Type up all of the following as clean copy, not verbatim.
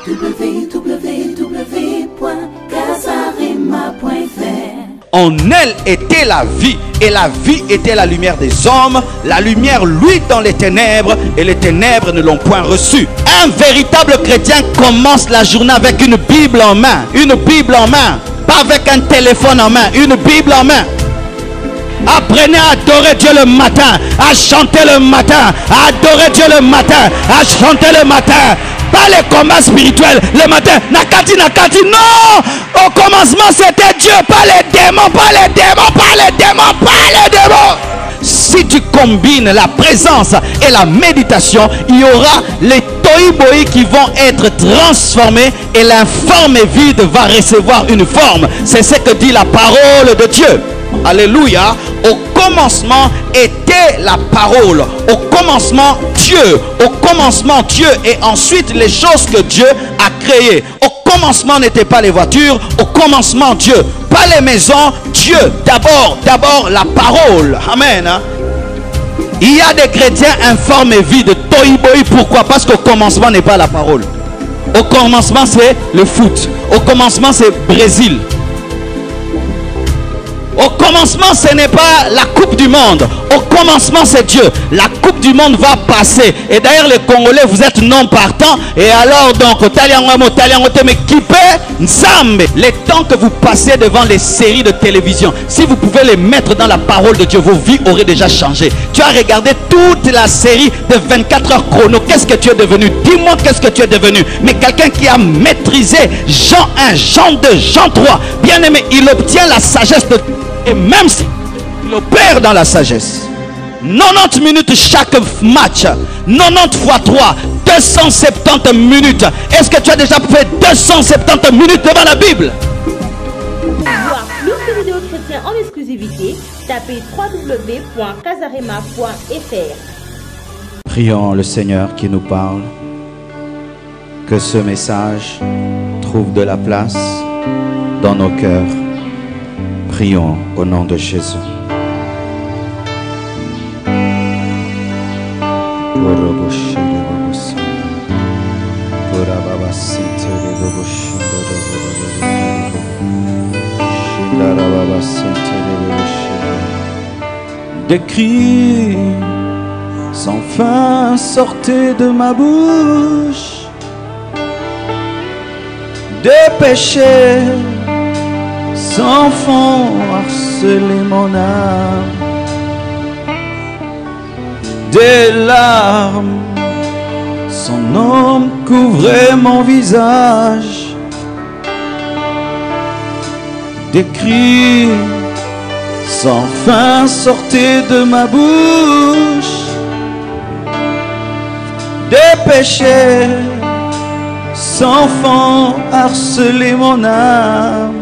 www.casarema.fr. En elle était la vie, et la vie était la lumière des hommes. La lumière luit dans les ténèbres, et les ténèbres ne l'ont point reçue. Un véritable chrétien commence la journée avec une Bible en main. Une Bible en main. Pas avec un téléphone en main, une Bible en main. Apprenez à adorer Dieu le matin, à chanter le matin, à adorer Dieu le matin, à chanter le matin. Pas les combats spirituels le matin. Nakati, nakati, non. Au commencement c'était Dieu, pas les démons, pas les démons, pas les démons, pas les démons. Si tu combines la présence et la méditation, il y aura les tohi-bohi qui vont être transformés et l'informe et vide va recevoir une forme. C'est ce que dit la parole de Dieu. Alléluia. Au commencement était la parole. Au commencement Dieu. Au commencement Dieu. Et ensuite les choses que Dieu a créées. Au commencement n'étaient pas les voitures. Au commencement Dieu. Pas les maisons. Dieu. D'abord la parole. Amen. Il y a des chrétiens informes et vides. Tohi-bohi. Pourquoi? Parce qu'au commencement n'est pas la parole. Au commencement c'est le foot. Au commencement c'est Brésil. Au commencement, ce n'est pas la Coupe du Monde. Au commencement, c'est Dieu. La Coupe du Monde va passer. Et d'ailleurs, les Congolais, vous êtes non partants. Et alors, donc, les temps que vous passez devant les séries de télévision, si vous pouvez les mettre dans la parole de Dieu, vos vies auraient déjà changé. Tu as regardé toute la série de 24 heures chrono. Qu'est-ce que tu es devenu? Dis-moi qu'est-ce que tu es devenu. Mais quelqu'un qui a maîtrisé Jean 1, Jean 2, Jean 3, bien aimé, il obtient la sagesse de... Et même si il opère dans la sagesse, 90 minutes chaque match, 90 fois 3, 270 minutes. Est-ce que tu as déjà fait 270 minutes devant la Bible? Voir plus de vidéos chrétiennes en exclusivité, tapez www.casarema.fr. Prions le Seigneur qui nous parle. Que ce message trouve de la place dans nos cœurs. Prions au nom de Jésus. Des cris sans fin sortaient de ma bouche, des péchés sans fond harceler mon âme, des larmes sans nom couvraient mon visage, des cris sans fin sortaient de ma bouche, des péchés sans fond harceler mon âme.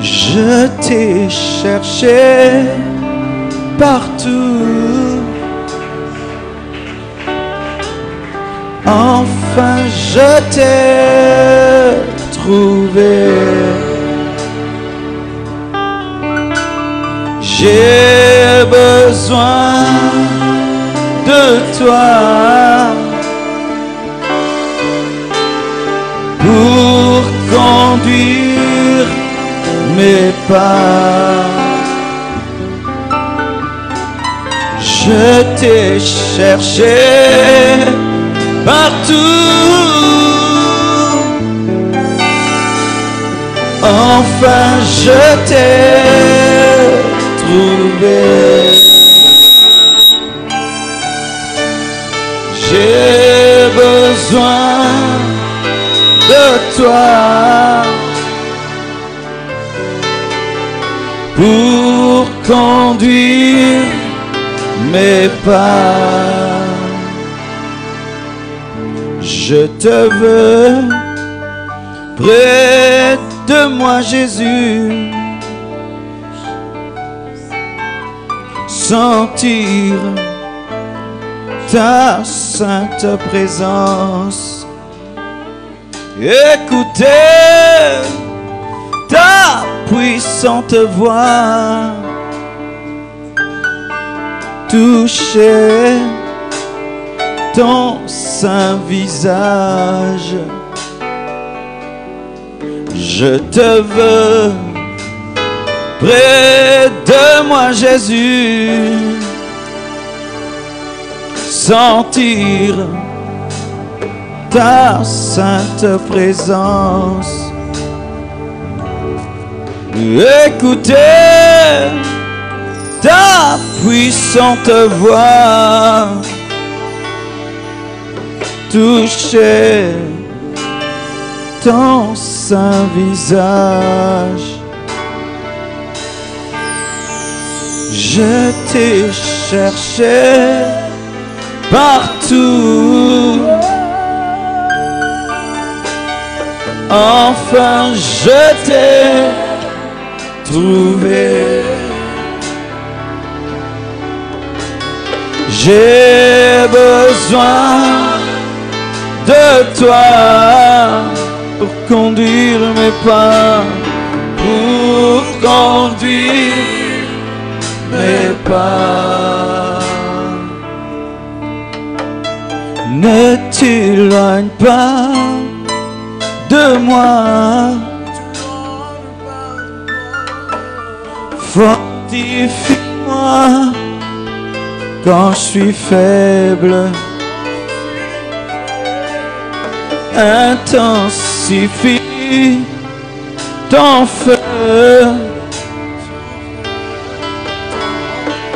Je t'ai cherché partout, enfin je t'ai trouvé. J'ai besoin de toi pour conduire mes pas. Je t'ai cherché partout, enfin je t'ai trouvé. J'ai besoin de toi pour conduire mes pas. Je te veux près de moi, Jésus, sentir ta sainte présence, écouter ta puissante voix, toucher ton saint visage. Je te veux près de moi, Jésus, sentir ta sainte présence, écouter ta puissante voix, toucher ton saint visage. Je t'ai cherché partout, enfin je t'ai trouvé. J'ai besoin de toi pour conduire mes pas, pour conduire mes pas. Ne t'éloigne pas de moi, fortifie-moi quand je suis faible, intensifie ton feu,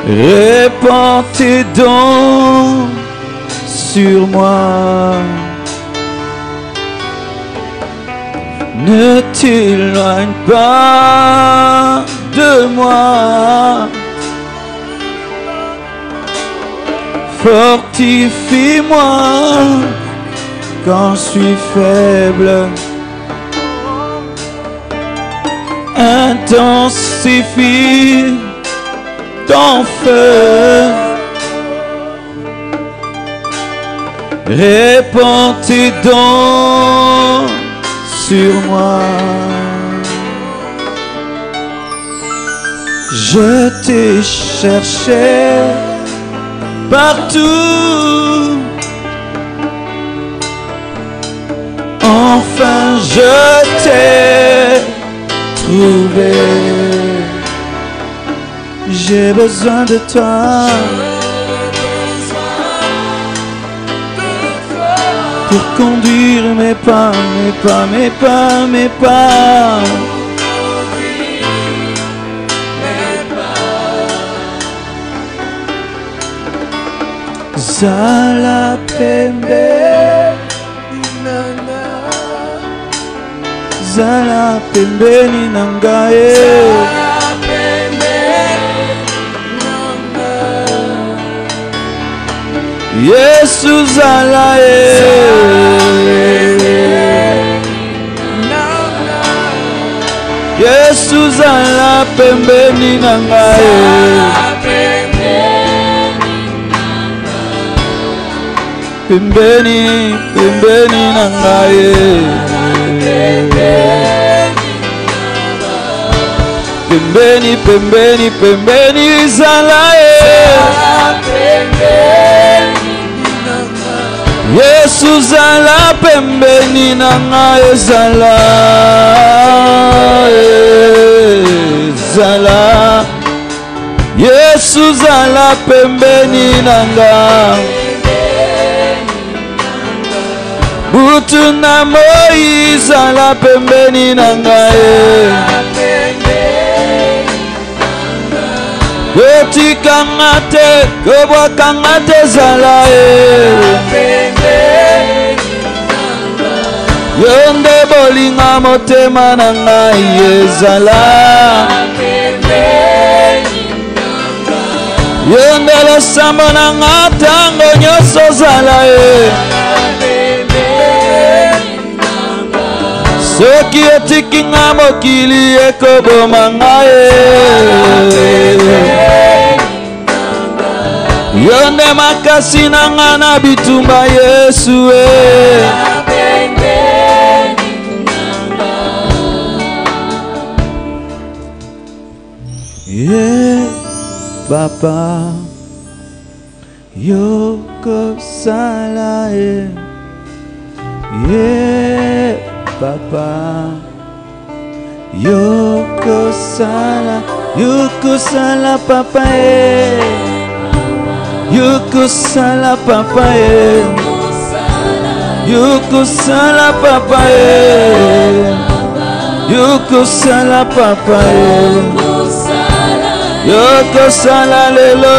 répands tes dons sur moi. Ne t'éloigne pas de moi, fortifie-moi quand je suis faible, intensifie ton feu, répands tes dons sur moi. Je t'ai cherché partout, enfin je t'ai trouvé. J'ai besoin de toi pour conduire mes pas, mes pas, mes pas, mes pas. Zala pembe, zala pembeni nangae, Yesu zala Yesu zala pembeni nangae, pembeni, pembeni nangae, pembeni, pembeni, pembeni zalae, Yesu zala pembeni nangae zala, zala, Yesu zala pembeni nangae. Butu na Moïse ala pembeni nangae, yotikanga te, yobwakanga te zalae, yonde bolinga motema nangai ezala, yonde losambo nanga tango nyonso zalae, soki otikinga mokili ekoboma ngai, yonde makasi nanga na bitumba Yesu Papa, Yoko Salae, yeah, papa. Yoko Sala papa, Yoko Sala papa, Yoko Sala papa, Yoko Sala papa, Yoko Sala lelo,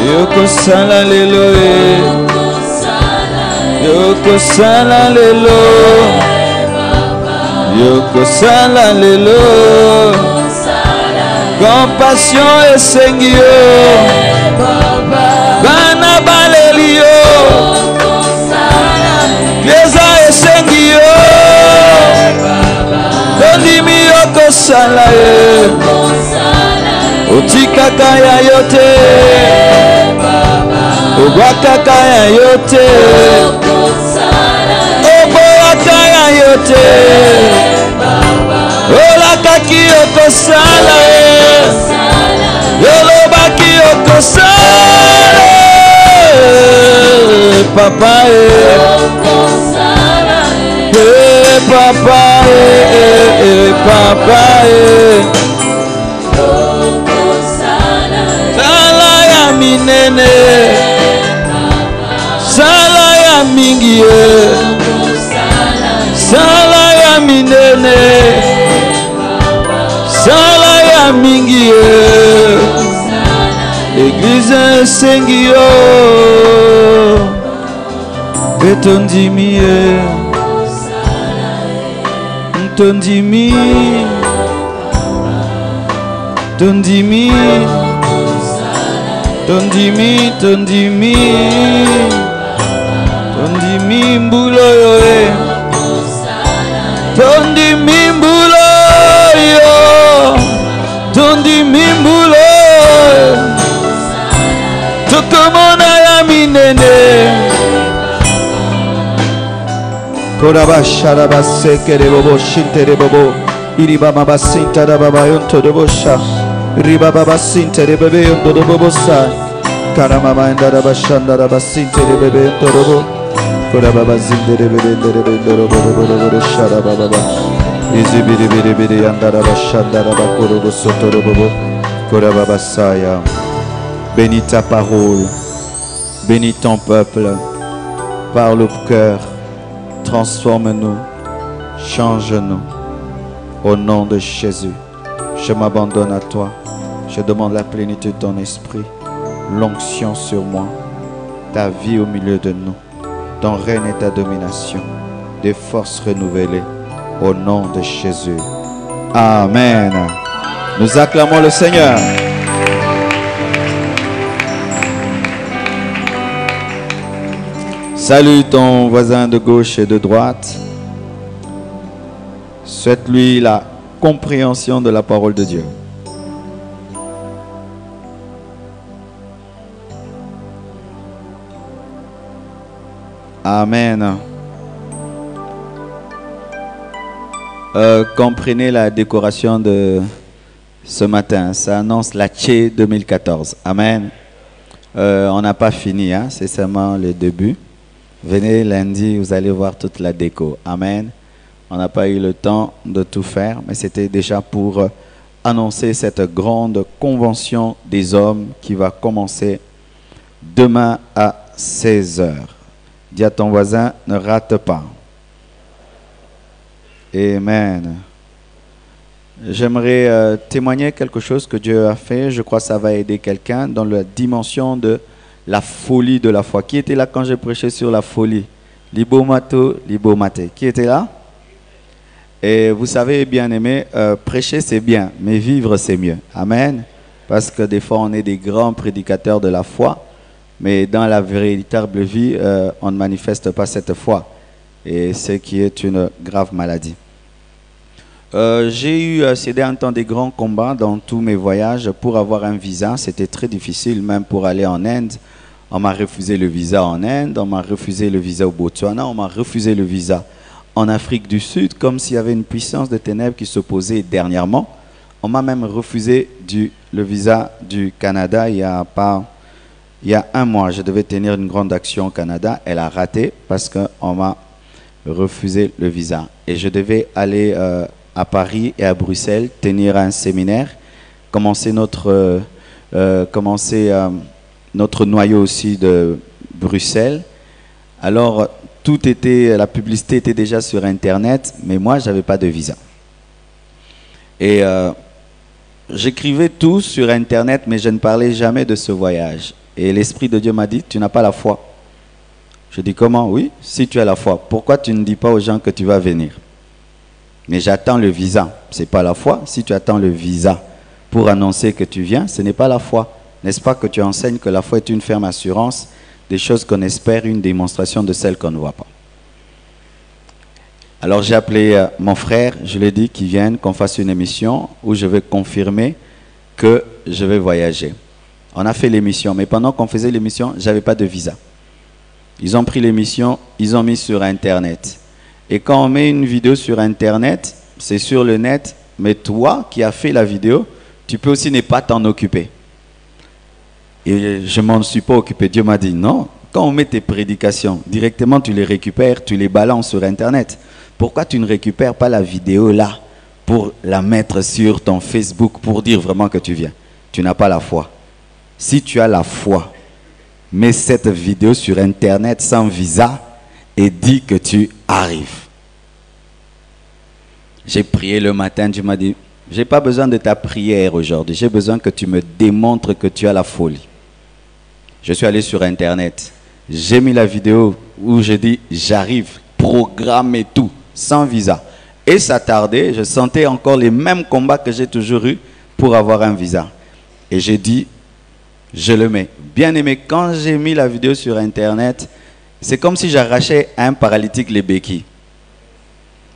Yoko Sala lelo, Yoko Sala lelo, Yoko Sala lelo, compassion et Seigneur, Bana balelio, Pieza et Seigneur, Dondimi Yoko Sala, Otika kaya yote, Obaka kaya yote, Oboa kaya yote, Ola kaki Yoko Sala, Yoloba ki Yoko Sala, papa papa papa Sala ya minene, Sala ya mingi, Sala ya minene, Sala ya mingi, Église Sengio, Betondimi, Tondimi, Tondimi, Tondimi, Tondimi, Tondimi mbulo yo, Tondimi mbulo yo, Tondimi mbulo, Tokomona ya minene, Koraba sharaba sekere bobo shintere bobo, Iribaba basinta da baba yonto de bosha, Ribaba basinta de bebe yonto de bobosa, Karamama indara bashanda da basinta de bebe yonto de bo, Koraba bazinde de bebe de bobo sharaba baba, Izibiri biri biri yandara bashanda da bakoro bosoto de bobo, Koraba basaya. Bénis ta parole, bénis ton peuple, parle au cœur, transforme-nous, change-nous. Au nom de Jésus, je m'abandonne à toi. Je demande la plénitude de ton esprit, l'onction sur moi, ta vie au milieu de nous, ton règne et ta domination, des forces renouvelées. Au nom de Jésus. Amen. Nous acclamons le Seigneur. Salue ton voisin de gauche et de droite. Souhaite-lui la compréhension de la parole de Dieu. Amen. Comprenez la décoration de ce matin. Ça annonce la Tché 2014. Amen. On n'a pas fini, hein? C'est seulement le début. Venez lundi, vous allez voir toute la déco. Amen. On n'a pas eu le temps de tout faire, mais c'était déjà pour annoncer cette grande convention des hommes qui va commencer demain à 16h. Dis à ton voisin, ne rate pas. Amen. J'aimerais témoigner quelque chose que Dieu a fait. Je crois que ça va aider quelqu'un dans la dimension de la folie de la foi. Qui était là quand j'ai prêché sur la folie? Libomato, libomate. Qui était là? Et vous savez, bien aimé, prêcher c'est bien, mais vivre c'est mieux. Amen. Parce que des fois on est des grands prédicateurs de la foi, mais dans la véritable vie, on ne manifeste pas cette foi. Et ce qui est une grave maladie. J'ai eu ces derniers temps des grands combats dans tous mes voyages pour avoir un visa. C'était très difficile, même pour aller en Inde. On m'a refusé le visa en Inde, on m'a refusé le visa au Botswana, on m'a refusé le visa en Afrique du Sud, comme s'il y avait une puissance de ténèbres qui s'opposait dernièrement On m'a même refusé le visa du Canada il y a 1 mois. Je devais tenir une grande action au Canada. Elle a raté parce qu'on m'a refusé le visa. Et je devais aller à Paris et à Bruxelles tenir un séminaire, commencer notre noyau aussi de Bruxelles. Alors, la publicité était déjà sur Internet, mais moi, je n'avais pas de visa. Et j'écrivais tout sur Internet, mais je ne parlais jamais de ce voyage. Et l'Esprit de Dieu m'a dit, tu n'as pas la foi. Je dis, comment? Oui, si tu as la foi. Pourquoi tu ne dis pas aux gens que tu vas venir? Mais j'attends le visa. Ce n'est pas la foi. Si tu attends le visa pour annoncer que tu viens, ce n'est pas la foi. N'est-ce pas que tu enseignes que la foi est une ferme assurance des choses qu'on espère, une démonstration de celles qu'on ne voit pas. Alors j'ai appelé mon frère, je lui ai dit qu'il vienne, qu'on fasse une émission où je vais confirmer que je vais voyager. On a fait l'émission, mais pendant qu'on faisait l'émission, je n'avais pas de visa. Ils ont pris l'émission, ils ont mis sur Internet. Et quand on met une vidéo sur Internet, c'est sur le net, mais toi qui as fait la vidéo, tu peux aussi ne pas t'en occuper. Et je ne m'en suis pas occupé. Dieu m'a dit non, quand on met tes prédications, directement tu les récupères, tu les balances sur Internet. Pourquoi tu ne récupères pas la vidéo là pour la mettre sur ton Facebook pour dire vraiment que tu viens? Tu n'as pas la foi. Si tu as la foi, mets cette vidéo sur Internet sans visa et dis que tu arrives. J'ai prié le matin, Dieu m'a dit, je n'ai pas besoin de ta prière aujourd'hui, j'ai besoin que tu me démontres que tu as la folie. Je suis allé sur Internet, j'ai mis la vidéo où je dis j'arrive, programme et tout, sans visa. Et ça tardait, je sentais encore les mêmes combats que j'ai toujours eu pour avoir un visa. Et j'ai dit, je le mets. Bien aimé, quand j'ai mis la vidéo sur Internet, c'est comme si j'arrachais à un paralytique les béquilles.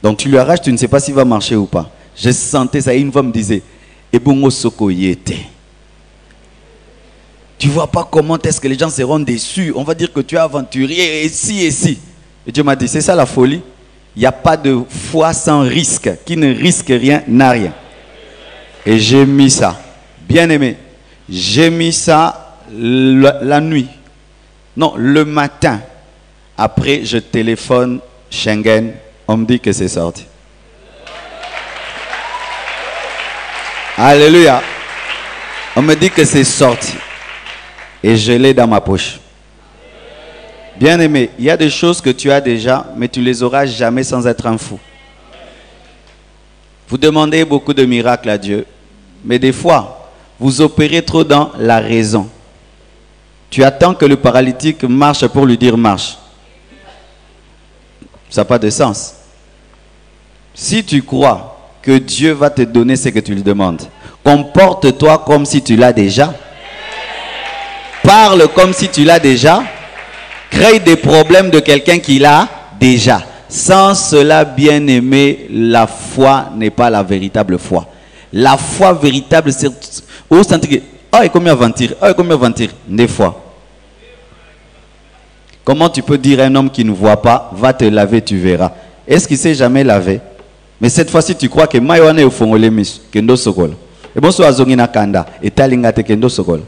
Donc tu lui arraches, tu ne sais pas s'il va marcher ou pas. Je sentais ça et une voix me disait, Ebongo Soko Yete. Tu vois pas comment est-ce que les gens seront déçus. On va dire que tu es aventurier et si et si. Et Dieu m'a dit, c'est ça la folie. Il n'y a pas de foi sans risque. Qui ne risque rien n'a rien. Et j'ai mis ça. Bien aimé. J'ai mis ça la nuit. Non, le matin. Après, je téléphone Schengen. On me dit que c'est sorti. Alléluia. On me dit que c'est sorti. Et je l'ai dans ma poche. Bien aimé, il y a des choses que tu as déjà, mais tu ne les auras jamais sans être un fou. Vous demandez beaucoup de miracles à Dieu, mais des fois, vous opérez trop dans la raison. Tu attends que le paralytique marche pour lui dire marche. Ça n'a pas de sens. Si tu crois que Dieu va te donner ce que tu lui demandes, comporte-toi comme si tu l'as déjà. Parle comme si tu l'as déjà. Crée des problèmes de quelqu'un qui l'a déjà. Sans cela, bien aimé, la foi n'est pas la véritable foi. La foi véritable, c'est au centre. Oh, et combien aventir? Oh, et combien aventir? Des fois. Comment tu peux dire à un homme qui ne voit pas, va te laver, tu verras? Est-ce qu'il ne s'est jamais lavé? Mais cette fois-ci, tu crois que Maïwane au Fongolemis, Kendo Sokol. Et bon, soit Zongina Kanda, et Talingate Kendo Sokol.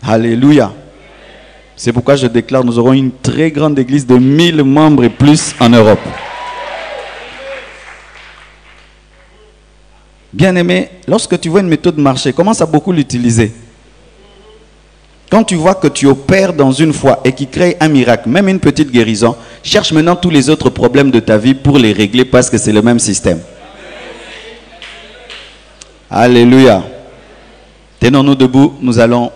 Alléluia. C'est pourquoi je déclare, nous aurons une très grande église de 1000 membres et plus en Europe. Bien aimé, lorsque tu vois une méthode marcher, commence à beaucoup l'utiliser. Quand tu vois que tu opères dans une foi et qui crée un miracle, même une petite guérison, cherche maintenant tous les autres problèmes de ta vie pour les régler parce que c'est le même système. Alléluia. Tenons-nous debout, nous allons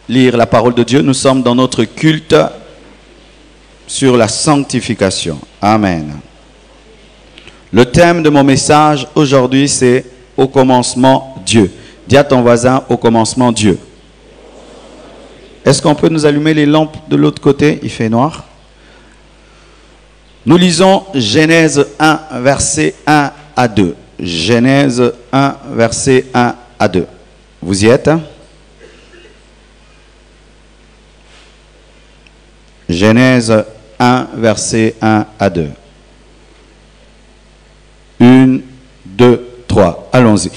lire la parole de Dieu. Nous sommes dans notre culte sur la sanctification. Amen. Le thème de mon message aujourd'hui, c'est au commencement Dieu. Dis à ton voisin, au commencement Dieu. Est-ce qu'on peut nous allumer les lampes de l'autre côté? Il fait noir. Nous lisons Genèse 1, verset 1 à 2. Genèse 1, verset 1 à 2. Vous y êtes? Genèse 1, verset 1 à 2. 1, 2, 3. Allons-y.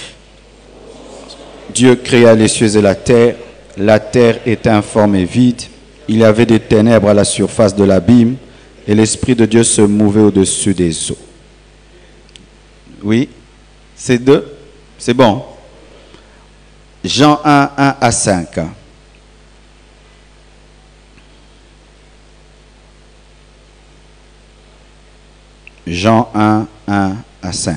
Dieu créa les cieux et la terre. La terre était informe et vide. Il y avait des ténèbres à la surface de l'abîme. Et l'Esprit de Dieu se mouvait au-dessus des eaux. Oui, c'est 2. C'est bon. Jean 1, 1 à 5. Jean 1, 1 à 5.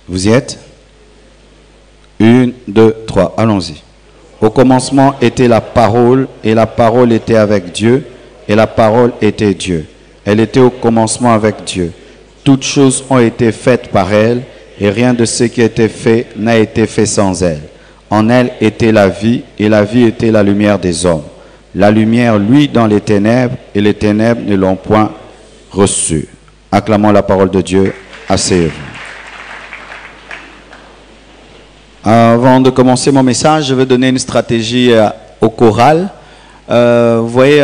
Vous y êtes? 1, 2, 3. Allons-y. Au commencement était la parole, et la parole était avec Dieu, et la parole était Dieu. Elle était au commencement avec Dieu. Toutes choses ont été faites par elle, et rien de ce qui a été fait n'a été fait sans elle. En elle était la vie, et la vie était la lumière des hommes. La lumière luit dans les ténèbres, et les ténèbres ne l'ont point reçue. Acclamons la parole de Dieu. Asseyez-vous. Avant de commencer mon message, je vais donner une stratégie au choral. Vous voyez,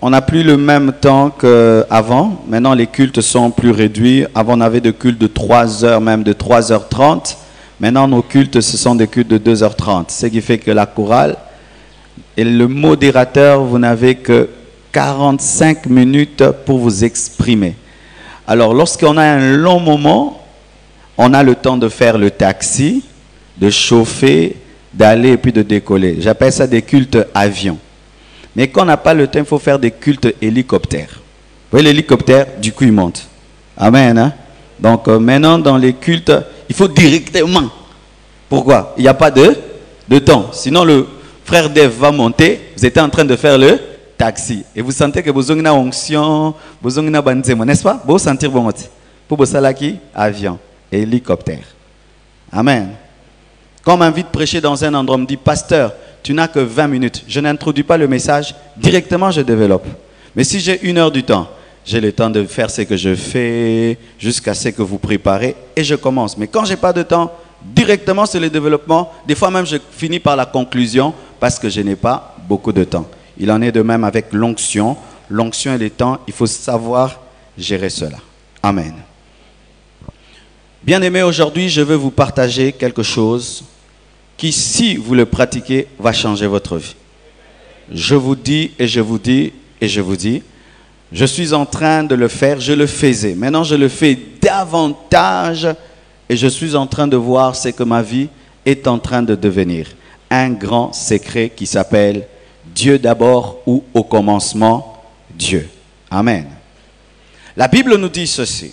on n'a plus le même temps qu'avant. Maintenant, les cultes sont plus réduits. Avant, on avait des cultes de 3 heures, même de 3h30. Maintenant, nos cultes, ce sont des cultes de 2h30. Ce qui fait que la chorale et le modérateur, vous n'avez que 45 minutes pour vous exprimer. Alors, lorsqu'on a un long moment, on a le temps de faire le taxi, de chauffer, d'aller et puis de décoller. J'appelle ça des cultes avions. Mais quand on n'a pas le temps, il faut faire des cultes hélicoptères. Vous voyez l'hélicoptère, du coup il monte. Amen. Hein? Donc maintenant dans les cultes, il faut directement. Pourquoi? Il n'y a pas de temps. Sinon le frère Dev va monter, vous êtes en train de faire le taxi. Et vous sentez que vous avez une onction, vous avez une banzemo, n'est-ce pas? Vous sentir bon. Pour vous salaki, avion, hélicoptère. Amen. Quand on m'invite à prêcher dans un endroit, on me dit, pasteur, tu n'as que 20 minutes. Je n'introduis pas le message, directement je développe. Mais si j'ai 1 heure du temps, j'ai le temps de faire ce que je fais, jusqu'à ce que vous préparez, et je commence. Mais quand je n'ai pas de temps, directement c'est le développement. Des fois même je finis par la conclusion, parce que je n'ai pas beaucoup de temps. Il en est de même avec l'onction. L'onction et les temps, il faut savoir gérer cela. Amen. Bien-aimés, aujourd'hui, je veux vous partager quelque chose qui, si vous le pratiquez, va changer votre vie. Je vous dis et je vous dis et je vous dis, je suis en train de le faire, je le faisais. Maintenant, je le fais davantage et je suis en train de voir ce que ma vie est en train de devenir. Un grand secret qui s'appelle Dieu d'abord ou au commencement, Dieu. Amen. La Bible nous dit ceci.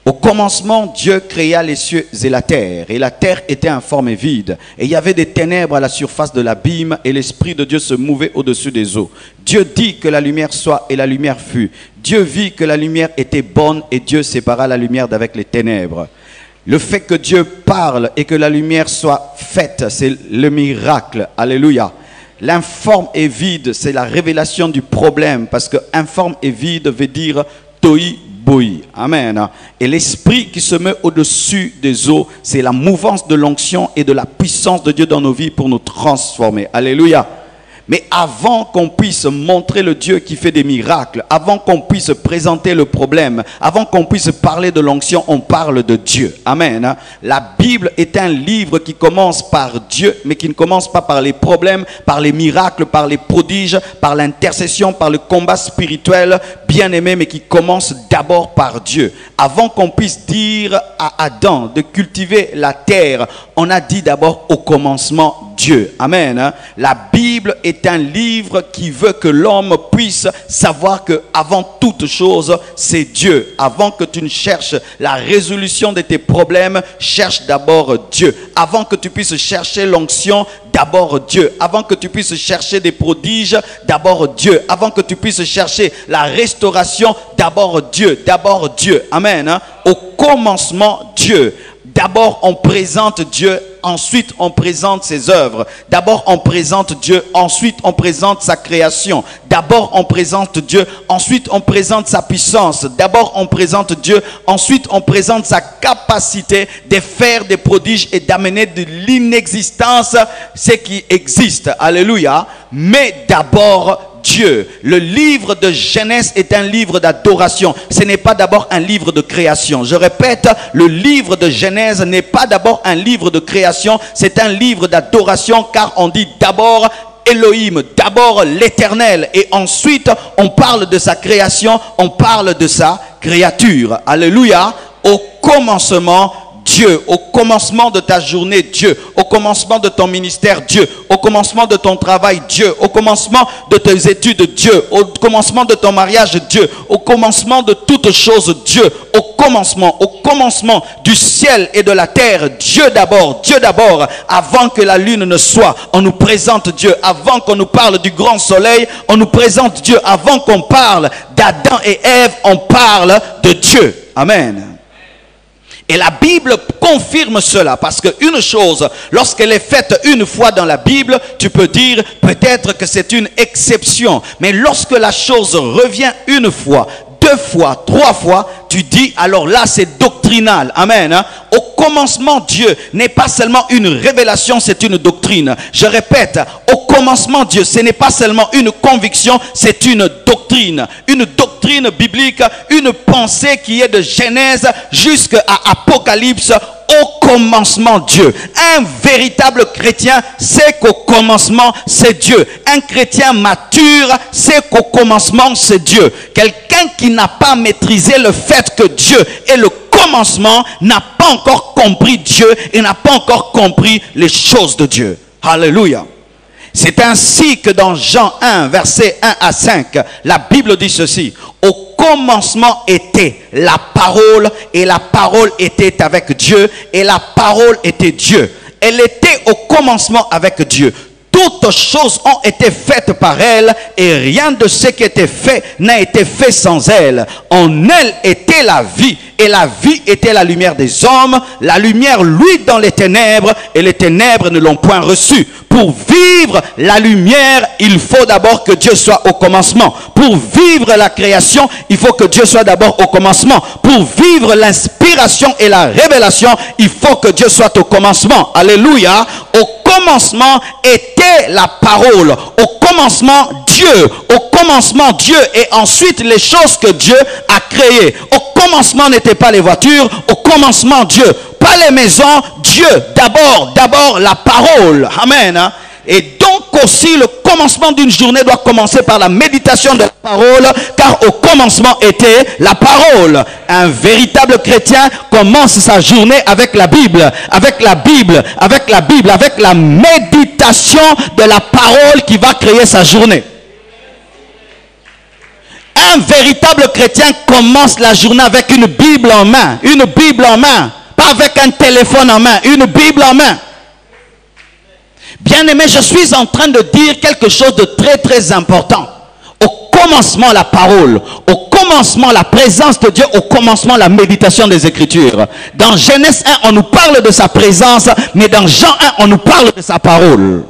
Au commencement, Dieu créa les cieux et la terre était informe et vide, et il y avait des ténèbres à la surface de l'abîme, et l'Esprit de Dieu se mouvait au-dessus des eaux. Dieu dit que la lumière soit, et la lumière fut. Dieu vit que la lumière était bonne, et Dieu sépara la lumière d'avec les ténèbres. Le fait que Dieu parle et que la lumière soit faite, c'est le miracle. Alléluia. L'informe et vide, c'est la révélation du problème, parce que informe et vide veut dire toi boy. Amen. Et l'esprit qui se met au-dessus des eaux, c'est la mouvance de l'onction et de la puissance de Dieu dans nos vies pour nous transformer. Alléluia. Mais avant qu'on puisse montrer le Dieu qui fait des miracles, avant qu'on puisse présenter le problème, avant qu'on puisse parler de l'onction, on parle de Dieu. Amen. La Bible est un livre qui commence par Dieu, mais qui ne commence pas par les problèmes, par les miracles, par les prodiges, par l'intercession, par le combat spirituel, bien aimé, mais qui commence d'abord par Dieu. Avant qu'on puisse dire à Adam de cultiver la terre, on a dit d'abord au commencement Dieu. Amen. La Bible est un livre qui veut que l'homme puisse savoir que avant toute chose, c'est Dieu. Avant que tu ne cherches la résolution de tes problèmes, cherche d'abord Dieu. Avant que tu puisses chercher l'onction, d'abord Dieu. Avant que tu puisses chercher des prodiges, d'abord Dieu. Avant que tu puisses chercher la restauration, d'abord Dieu. D'abord Dieu. Amen. Au commencement, Dieu. D'abord, on présente Dieu, ensuite on présente ses œuvres. D'abord, on présente Dieu, ensuite on présente sa création. D'abord, on présente Dieu, ensuite on présente sa puissance. D'abord, on présente Dieu, ensuite on présente sa capacité de faire des prodiges et d'amener de l'inexistence ce qui existe. Alléluia. Mais d'abord, Dieu. Le livre de Genèse est un livre d'adoration. Ce n'est pas d'abord un livre de création. Je répète, le livre de Genèse n'est pas d'abord un livre de création. C'est un livre d'adoration, car on dit d'abord Elohim, d'abord l'Éternel, et ensuite on parle de sa création, on parle de sa créature. Alléluia. Au commencement, Dieu. Au commencement de ta journée, Dieu. Au commencement de ton ministère, Dieu. Au commencement de ton travail, Dieu. Au commencement de tes études, Dieu. Au commencement de ton mariage, Dieu. Au commencement de toutes choses, Dieu. Au commencement du ciel et de la terre, Dieu d'abord. Dieu d'abord. Avant que la lune ne soit, on nous présente Dieu. Avant qu'on nous parle du grand soleil, on nous présente Dieu. Avant qu'on parle d'Adam et Ève, on parle de Dieu. Amen. Et la Bible confirme cela, parce qu'une chose, lorsqu'elle est faite une fois dans la Bible, tu peux dire peut-être que c'est une exception. Mais lorsque la chose revient une fois, deux fois, trois fois, tu dis alors là c'est doctrinal. Amen. Au commencement, Dieu n'est pas seulement une révélation, c'est une doctrine. Je répète, au commencement, Dieu, ce n'est pas seulement une conviction, c'est une doctrine. Une doctrine biblique, une pensée qui est de Genèse jusqu'à Apocalypse. Au commencement, Dieu. Un véritable chrétien sait qu'au commencement, c'est Dieu. Un chrétien mature sait qu'au commencement, c'est Dieu. Quelqu'un qui n'a pas maîtrisé le fait que Dieu est le commencement n'a pas encore compris Dieu et n'a pas encore compris les choses de Dieu. Alléluia. C'est ainsi que dans Jean 1, versets 1 à 5, la Bible dit ceci. Au commencement était la parole, et la parole était avec Dieu, et la parole était Dieu. Elle était au commencement avec Dieu. Toutes choses ont été faites par elle, et rien de ce qui était fait n'a été fait sans elle. En elle était la vie, et la vie était la lumière des hommes. La lumière luit dans les ténèbres, et les ténèbres ne l'ont point reçue. Pour vivre la lumière, il faut d'abord que Dieu soit au commencement. Pour vivre la création, il faut que Dieu soit d'abord au commencement. Pour vivre l'inspiration et la révélation, il faut que Dieu soit au commencement. Alléluia. Au commencement était la parole. Au commencement, Dieu. Au commencement, Dieu. Et ensuite, les choses que Dieu a créées. Au commencement n'étaient pas les voitures. Au commencement, Dieu. Pas les maisons, Dieu. D'abord la parole. Amen. Et donc aussi le commencement d'une journée doit commencer par la méditation de la parole, car au commencement était la parole. Un véritable chrétien commence sa journée avec la Bible, avec la méditation de la parole qui va créer sa journée. Un véritable chrétien commence la journée avec une Bible en main, pas avec un téléphone en main, une Bible en main. Bien-aimé, je suis en train de dire quelque chose de très très important. Au commencement la parole, au commencement la présence de Dieu, au commencement la méditation des Écritures. Dans Genèse 1, on nous parle de sa présence, mais dans Jean 1, on nous parle de sa parole.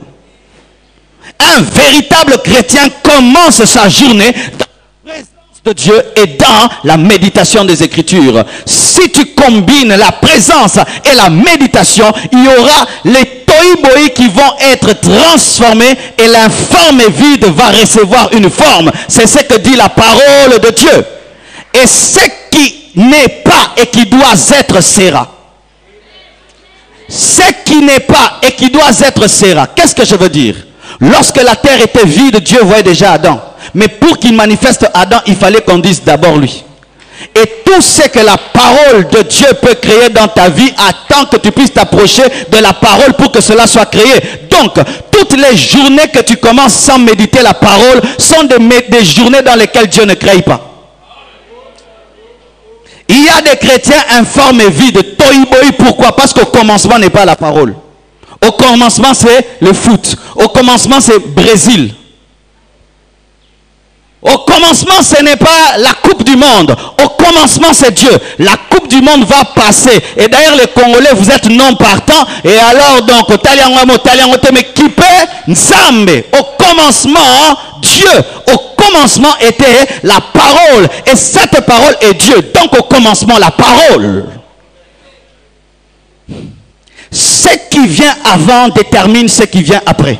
Un véritable chrétien commence sa journée dans la présence de Dieu et dans la méditation des Écritures. Si tu combines la présence et la méditation, il y aura les tohu-bohi qui vont être transformés et l'informe et vide va recevoir une forme. C'est ce que dit la parole de Dieu. Et ce qui n'est pas et qui doit être sera. Ce qui n'est pas et qui doit être sera. Qu'est-ce que je veux dire? Lorsque la terre était vide, Dieu voyait déjà Adam. Mais pour qu'il manifeste Adam, il fallait qu'on dise d'abord lui. Et tout ce que la parole de Dieu peut créer dans ta vie, attend que tu puisses t'approcher de la parole pour que cela soit créé. Donc, toutes les journées que tu commences sans méditer la parole sont des journées dans lesquelles Dieu ne crée pas. Il y a des chrétiens informes et vides, tohu-bohi. Pourquoi? Parce qu'au commencement n'est pas la parole. Au commencement c'est le foot. Au commencement c'est Brésil. Au commencement, ce n'est pas la Coupe du Monde. Au commencement, c'est Dieu. La Coupe du Monde va passer. Et d'ailleurs, les Congolais, vous êtes non partants. Et alors, donc, au commencement, Dieu. Au commencement était la parole. Et cette parole est Dieu. Donc, au commencement, la parole. Ce qui vient avant détermine ce qui vient après.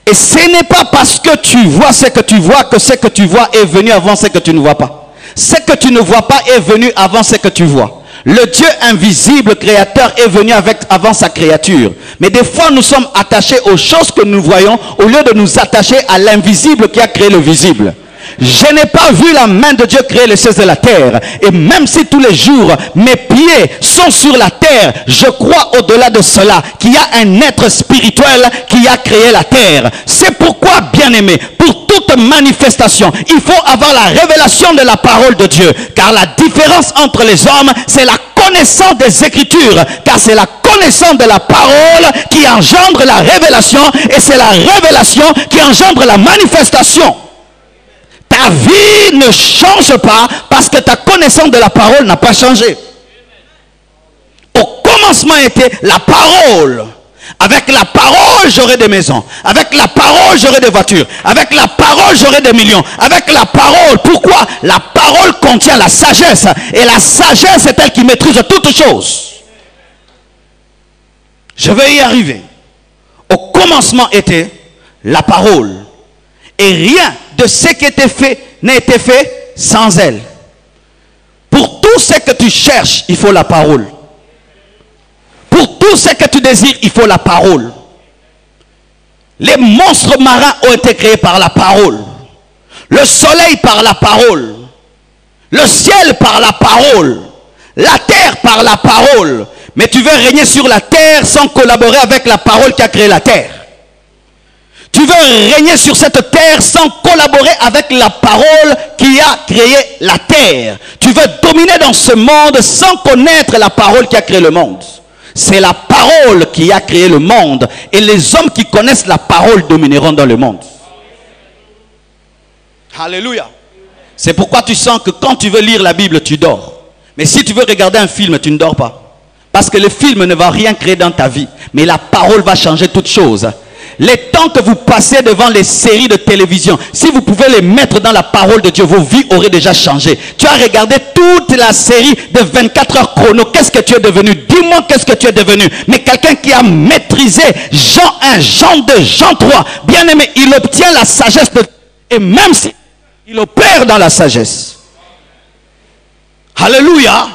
Et ce n'est pas parce que tu vois ce que tu vois que ce que tu vois est venu avant ce que tu ne vois pas. Ce que tu ne vois pas est venu avant ce que tu vois. Le Dieu invisible, créateur, est venu avant sa créature. Mais des fois, nous sommes attachés aux choses que nous voyons au lieu de nous attacher à l'invisible qui a créé le visible. Je n'ai pas vu la main de Dieu créer les cieux et la terre. Et même si tous les jours mes pieds sont sur la terre, je crois au-delà de cela qu'il y a un être spirituel qui a créé la terre. C'est pourquoi, bien-aimé, pour toute manifestation, il faut avoir la révélation de la parole de Dieu. Car la différence entre les hommes, c'est la connaissance des Écritures. Car c'est la connaissance de la parole qui engendre la révélation. Et c'est la révélation qui engendre la manifestation. Ta vie ne change pas parce que ta connaissance de la parole n'a pas changé. Au commencement était la parole. Avec la parole, j'aurai des maisons. Avec la parole, j'aurai des voitures. Avec la parole, j'aurai des millions. Avec la parole, pourquoi? La parole contient la sagesse. Et la sagesse est elle qui maîtrise toutes choses. Je vais y arriver. Au commencement était la parole. Et rien de ce qui était fait n'a été fait sans elle. Pour tout ce que tu cherches, il faut la parole. Pour tout ce que tu désires, il faut la parole. Les monstres marins ont été créés par la parole. Le soleil par la parole. Le ciel par la parole. La terre par la parole. Mais tu veux régner sur la terre sans collaborer avec la parole qui a créé la terre. Tu veux régner sur cette terre sans collaborer avec la parole qui a créé la terre. Tu veux dominer dans ce monde sans connaître la parole qui a créé le monde. C'est la parole qui a créé le monde. Et les hommes qui connaissent la parole domineront dans le monde. Alléluia. C'est pourquoi tu sens que quand tu veux lire la Bible, tu dors. Mais si tu veux regarder un film, tu ne dors pas. Parce que le film ne va rien créer dans ta vie. Mais la parole va changer toutes choses. Les temps que vous passez devant les séries de télévision, si vous pouvez les mettre dans la parole de Dieu, vos vies auraient déjà changé. Tu as regardé toute la série de 24 heures chrono. Qu'est-ce que tu es devenu? Dis-moi qu'est-ce que tu es devenu. Mais quelqu'un qui a maîtrisé Jean 1, Jean 2, Jean 3, bien aimé, il obtient la sagesse de... Et même si il opère dans la sagesse. Alléluia.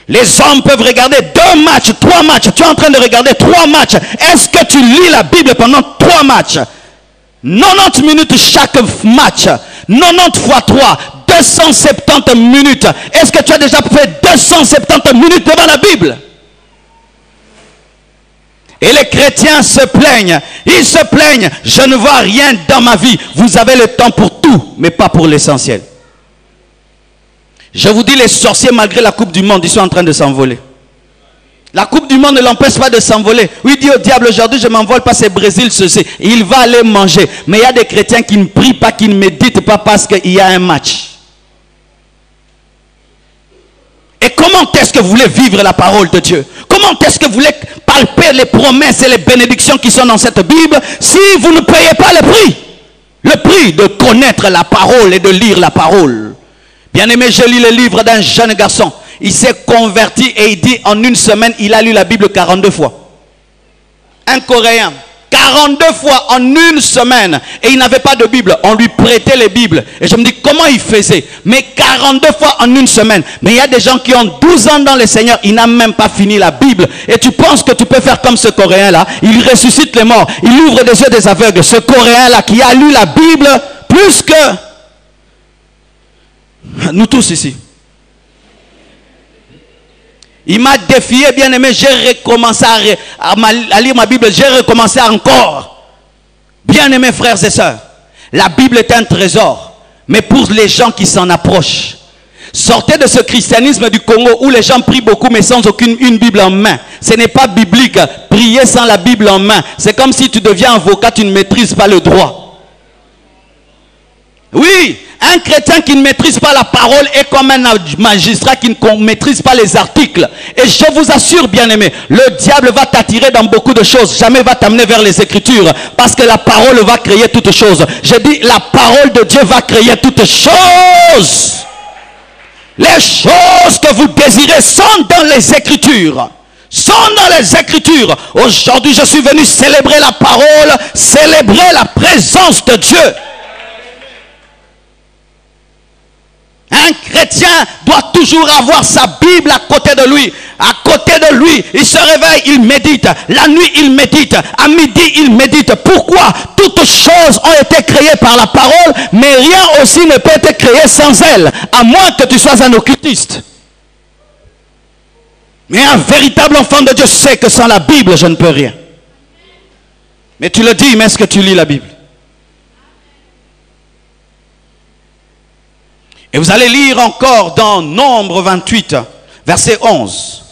Les hommes peuvent regarder 2 matchs, 3 matchs. Tu es en train de regarder 3 matchs. Est-ce que tu lis la Bible pendant 3 matchs? 90 minutes chaque match. 90 fois 3, 270 minutes. Est-ce que tu as déjà fait 270 minutes devant la Bible? Et les chrétiens se plaignent. Ils se plaignent. Je ne vois rien dans ma vie. Vous avez le temps pour tout, mais pas pour l'essentiel. Je vous dis, les sorciers, malgré la coupe du monde, ils sont en train de s'envoler. La coupe du monde ne l'empêche pas de s'envoler. Oui, dit au diable, aujourd'hui je m'envole pas, c'est Brésil, ceci. Il va aller manger. Mais il y a des chrétiens qui ne prient pas, qui ne méditent pas parce qu'il y a un match. Et comment est-ce que vous voulez vivre la parole de Dieu? Comment est-ce que vous voulez palper les promesses et les bénédictions qui sont dans cette Bible si vous ne payez pas le prix? Le prix de connaître la parole et de lire la parole. Bien aimé, je lis le livre d'un jeune garçon. Il s'est converti et il dit en une semaine, il a lu la Bible 42 fois. Un Coréen. 42 fois en une semaine. Et il n'avait pas de Bible. On lui prêtait les Bibles. Et je me dis, comment il faisait? Mais 42 fois en une semaine. Mais il y a des gens qui ont 12 ans dans le Seigneur. Il n'a même pas fini la Bible. Et tu penses que tu peux faire comme ce Coréen-là? Il ressuscite les morts. Il ouvre les yeux des aveugles. Ce Coréen-là qui a lu la Bible plus que nous tous ici. Il m'a défié, bien aimé. J'ai recommencé à lire ma Bible. J'ai recommencé encore. Bien aimé frères et sœurs, la Bible est un trésor. Mais pour les gens qui s'en approchent, sortez de ce christianisme du Congo où les gens prient beaucoup mais sans une Bible en main. Ce n'est pas biblique. Prier sans la Bible en main. C'est comme si tu deviens avocat, tu ne maîtrises pas le droit. Oui, un chrétien qui ne maîtrise pas la parole est comme un magistrat qui ne maîtrise pas les articles. Et je vous assure, bien aimé, le diable va t'attirer dans beaucoup de choses. Jamais va t'amener vers les Écritures. Parce que la parole va créer toutes choses. Je dis, la parole de Dieu va créer toutes choses. Les choses que vous désirez sont dans les Écritures. sont dans les Écritures. Aujourd'hui, je suis venu célébrer la parole, célébrer la présence de Dieu. Un chrétien doit toujours avoir sa Bible à côté de lui. À côté de lui, il se réveille, il médite. La nuit, il médite. À midi, il médite. Pourquoi? Toutes choses ont été créées par la parole, mais rien aussi ne peut être créé sans elle, à moins que tu sois un occultiste. Mais un véritable enfant de Dieu sait que sans la Bible, je ne peux rien. Mais tu le dis, mais est-ce que tu lis la Bible? Et vous allez lire encore dans Nombre 28, verset 11.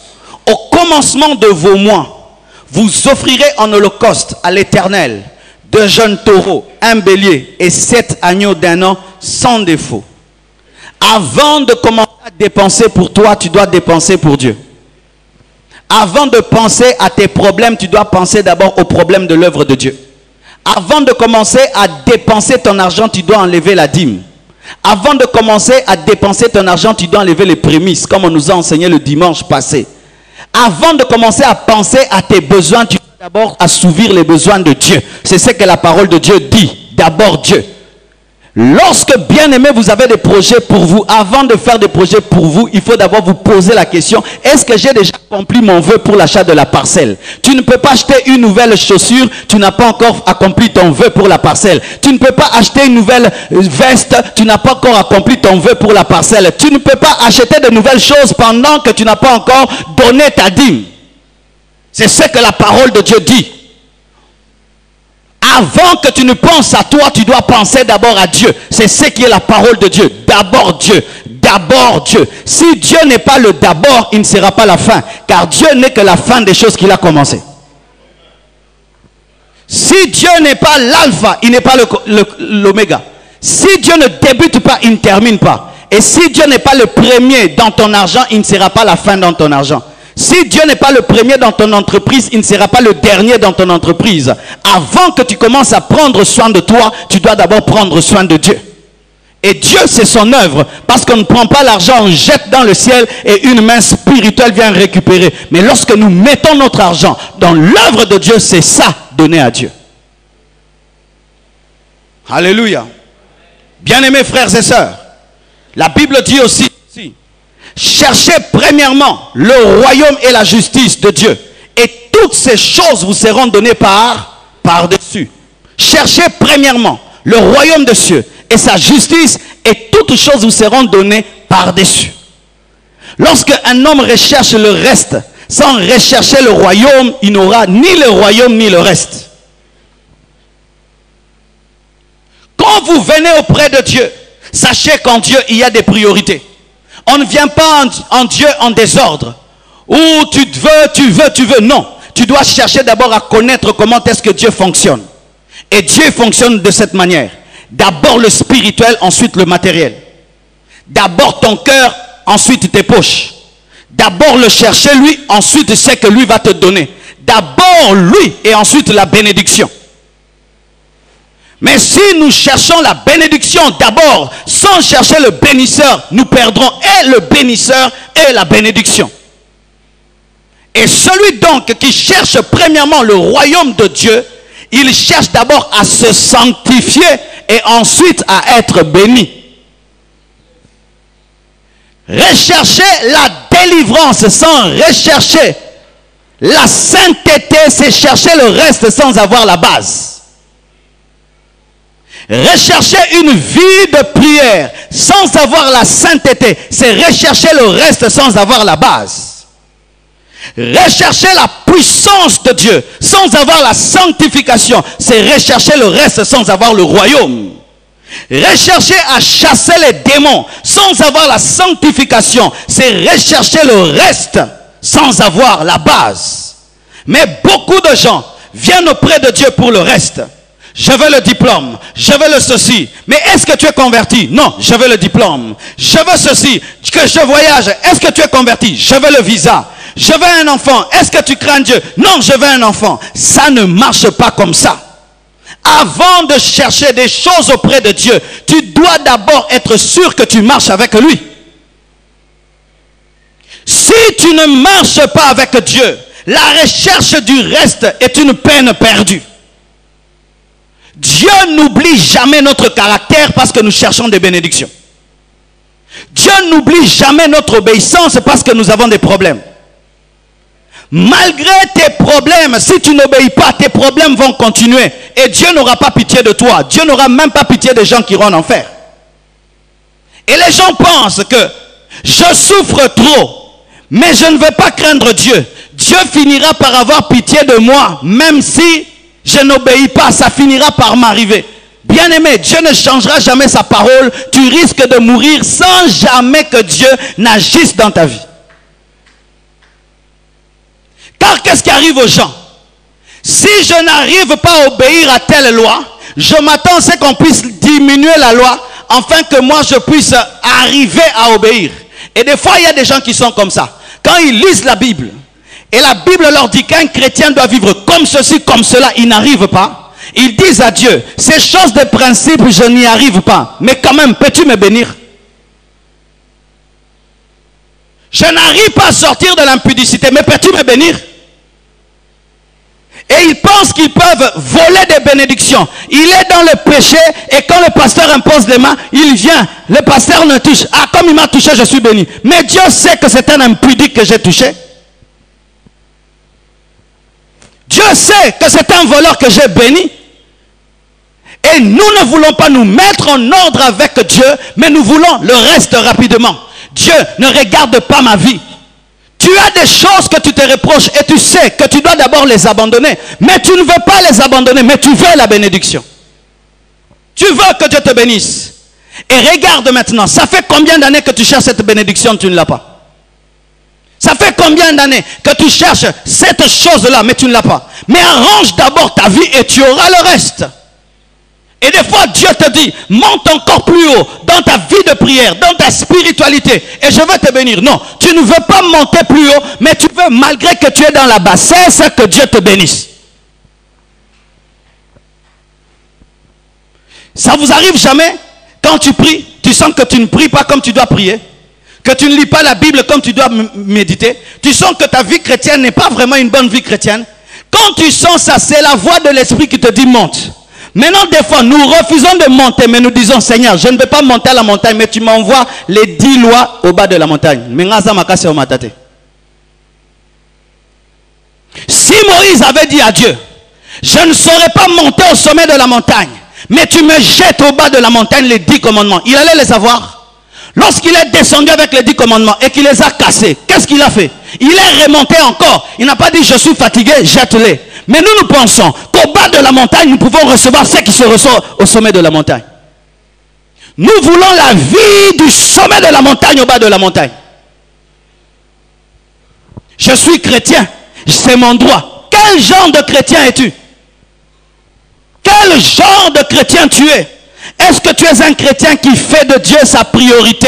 Au commencement de vos mois, vous offrirez en holocauste à l'Éternel 2 jeunes taureaux, un bélier et 7 agneaux d'1 an sans défaut. Avant de commencer à dépenser pour toi, tu dois dépenser pour Dieu. Avant de penser à tes problèmes, tu dois penser d'abord aux problèmes de l'œuvre de Dieu. Avant de commencer à dépenser ton argent, tu dois enlever la dîme. Avant de commencer à dépenser ton argent, tu dois enlever les prémices, comme on nous a enseigné le dimanche passé. Avant de commencer à penser à tes besoins, tu dois d'abord assouvir les besoins de Dieu. C'est ce que la parole de Dieu dit. D'abord Dieu. Lorsque, bien aimé, vous avez des projets pour vous, avant de faire des projets pour vous, il faut d'abord vous poser la question, est-ce que j'ai déjà accompli mon vœu pour l'achat de la parcelle? Tu ne peux pas acheter une nouvelle chaussure, tu n'as pas encore accompli ton vœu pour la parcelle. Tu ne peux pas acheter une nouvelle veste, tu n'as pas encore accompli ton vœu pour la parcelle. Tu ne peux pas acheter de nouvelles choses pendant que tu n'as pas encore donné ta dîme. C'est ce que la parole de Dieu dit. Avant que tu ne penses à toi, tu dois penser d'abord à Dieu. C'est ce qui est la parole de Dieu. D'abord Dieu. D'abord Dieu. Si Dieu n'est pas le d'abord, il ne sera pas la fin. Car Dieu n'est que la fin des choses qu'il a commencées. Si Dieu n'est pas l'alpha, il n'est pas l'oméga. Si Dieu ne débute pas, il ne termine pas. Et si Dieu n'est pas le premier dans ton argent, il ne sera pas la fin dans ton argent. Si Dieu n'est pas le premier dans ton entreprise, il ne sera pas le dernier dans ton entreprise. Avant que tu commences à prendre soin de toi, tu dois d'abord prendre soin de Dieu. Et Dieu, c'est son œuvre. Parce qu'on ne prend pas l'argent, on jette dans le ciel et une main spirituelle vient récupérer. Mais lorsque nous mettons notre argent dans l'œuvre de Dieu, c'est ça, donner à Dieu. Alléluia. Bien-aimés frères et sœurs, la Bible dit aussi, cherchez premièrement le royaume et la justice de Dieu. Et toutes ces choses vous seront données par-dessus. Cherchez premièrement le royaume de Dieu et sa justice, et toutes choses vous seront données par-dessus. Lorsque un homme recherche le reste, sans rechercher le royaume, il n'aura ni le royaume ni le reste. Quand vous venez auprès de Dieu, sachez qu'en Dieu, il y a des priorités. On ne vient pas en Dieu en désordre. Où tu veux. Non. Tu dois chercher d'abord à connaître comment est-ce que Dieu fonctionne. Et Dieu fonctionne de cette manière. D'abord le spirituel, ensuite le matériel. D'abord ton cœur, ensuite tes poches. D'abord le chercher lui, ensuite ce que lui va te donner. D'abord lui et ensuite la bénédiction. Mais si nous cherchons la bénédiction d'abord, sans chercher le bénisseur, nous perdrons et le bénisseur et la bénédiction. Et celui donc qui cherche premièrement le royaume de Dieu, il cherche d'abord à se sanctifier et ensuite à être béni. Rechercher la délivrance sans rechercher la sainteté, c'est chercher le reste sans avoir la base. Rechercher une vie de prière sans avoir la sainteté, c'est rechercher le reste sans avoir la base. Rechercher la puissance de Dieu sans avoir la sanctification, c'est rechercher le reste sans avoir le royaume. Rechercher à chasser les démons sans avoir la sanctification, c'est rechercher le reste sans avoir la base. Mais beaucoup de gens viennent auprès de Dieu pour le reste. Je veux le diplôme, je veux le ceci. Mais est-ce que tu es converti? Non, je veux le diplôme. Je veux ceci, que je voyage. Est-ce que tu es converti? Je veux le visa. Je veux un enfant. Est-ce que tu crains Dieu? Non, je veux un enfant. Ça ne marche pas comme ça. Avant de chercher des choses auprès de Dieu, tu dois d'abord être sûr que tu marches avec lui. Si tu ne marches pas avec Dieu, la recherche du reste est une peine perdue. Dieu n'oublie jamais notre caractère parce que nous cherchons des bénédictions. Dieu n'oublie jamais notre obéissance parce que nous avons des problèmes. Malgré tes problèmes, si tu n'obéis pas, tes problèmes vont continuer. Et Dieu n'aura pas pitié de toi. Dieu n'aura même pas pitié des gens qui iront en enfer. Et les gens pensent que je souffre trop, mais je ne veux pas craindre Dieu. Dieu finira par avoir pitié de moi, même si je n'obéis pas, ça finira par m'arriver. Bien-aimé, Dieu ne changera jamais sa parole. Tu risques de mourir sans jamais que Dieu n'agisse dans ta vie. Car qu'est-ce qui arrive aux gens? Si je n'arrive pas à obéir à telle loi, je m'attends à ce qu'on puisse diminuer la loi, afin que moi je puisse arriver à obéir. Et des fois, il y a des gens qui sont comme ça. Quand ils lisent la Bible, et la Bible leur dit qu'un chrétien doit vivre comme ceci, comme cela, ils n'arrivent pas. Ils disent à Dieu, ces choses de principe, je n'y arrive pas. Mais quand même, peux-tu me bénir? Je n'arrive pas à sortir de l'impudicité, mais peux-tu me bénir? Et ils pensent qu'ils peuvent voler des bénédictions. Il est dans le péché et quand le pasteur impose les mains, il vient. Le pasteur ne touche. Ah, comme il m'a touché, je suis béni. Mais Dieu sait que c'est un impudique que j'ai touché. Dieu sait que c'est un voleur que j'ai béni. Et nous ne voulons pas nous mettre en ordre avec Dieu, mais nous voulons le reste rapidement. Dieu ne regarde pas ma vie. Tu as des choses que tu te reproches et tu sais que tu dois d'abord les abandonner. Mais tu ne veux pas les abandonner, mais tu veux la bénédiction. Tu veux que Dieu te bénisse. Et regarde maintenant, ça fait combien d'années que tu cherches cette bénédiction, tu ne l'as pas? Ça fait combien d'années que tu cherches cette chose-là, mais tu ne l'as pas? Mais arrange d'abord ta vie et tu auras le reste. Et des fois, Dieu te dit, monte encore plus haut dans ta vie de prière, dans ta spiritualité, et je vais te bénir. Non, tu ne veux pas monter plus haut, mais tu veux, malgré que tu es dans la bassesse, que Dieu te bénisse. Ça vous arrive jamais, quand tu pries, tu sens que tu ne pries pas comme tu dois prier, que tu ne lis pas la Bible comme tu dois méditer, tu sens que ta vie chrétienne n'est pas vraiment une bonne vie chrétienne. Quand tu sens ça, c'est la voix de l'esprit qui te dit monte. Maintenant, des fois, nous refusons de monter, mais nous disons, Seigneur, je ne veux pas monter à la montagne, mais tu m'envoies les 10 lois au bas de la montagne. Si Moïse avait dit à Dieu, je ne saurais pas monter au sommet de la montagne, mais tu me jettes au bas de la montagne les 10 commandements, il allait les avoir. Lorsqu'il est descendu avec les 10 commandements et qu'il les a cassés, qu'est-ce qu'il a fait? Il est remonté encore. Il n'a pas dit, je suis fatigué, jette-les. Mais nous pensons qu'au bas de la montagne, nous pouvons recevoir ce qui se reçoit au sommet de la montagne. Nous voulons la vie du sommet de la montagne au bas de la montagne. Je suis chrétien, c'est mon droit. Quel genre de chrétien es-tu? Quel genre de chrétien tu es? Est-ce que tu es un chrétien qui fait de Dieu sa priorité?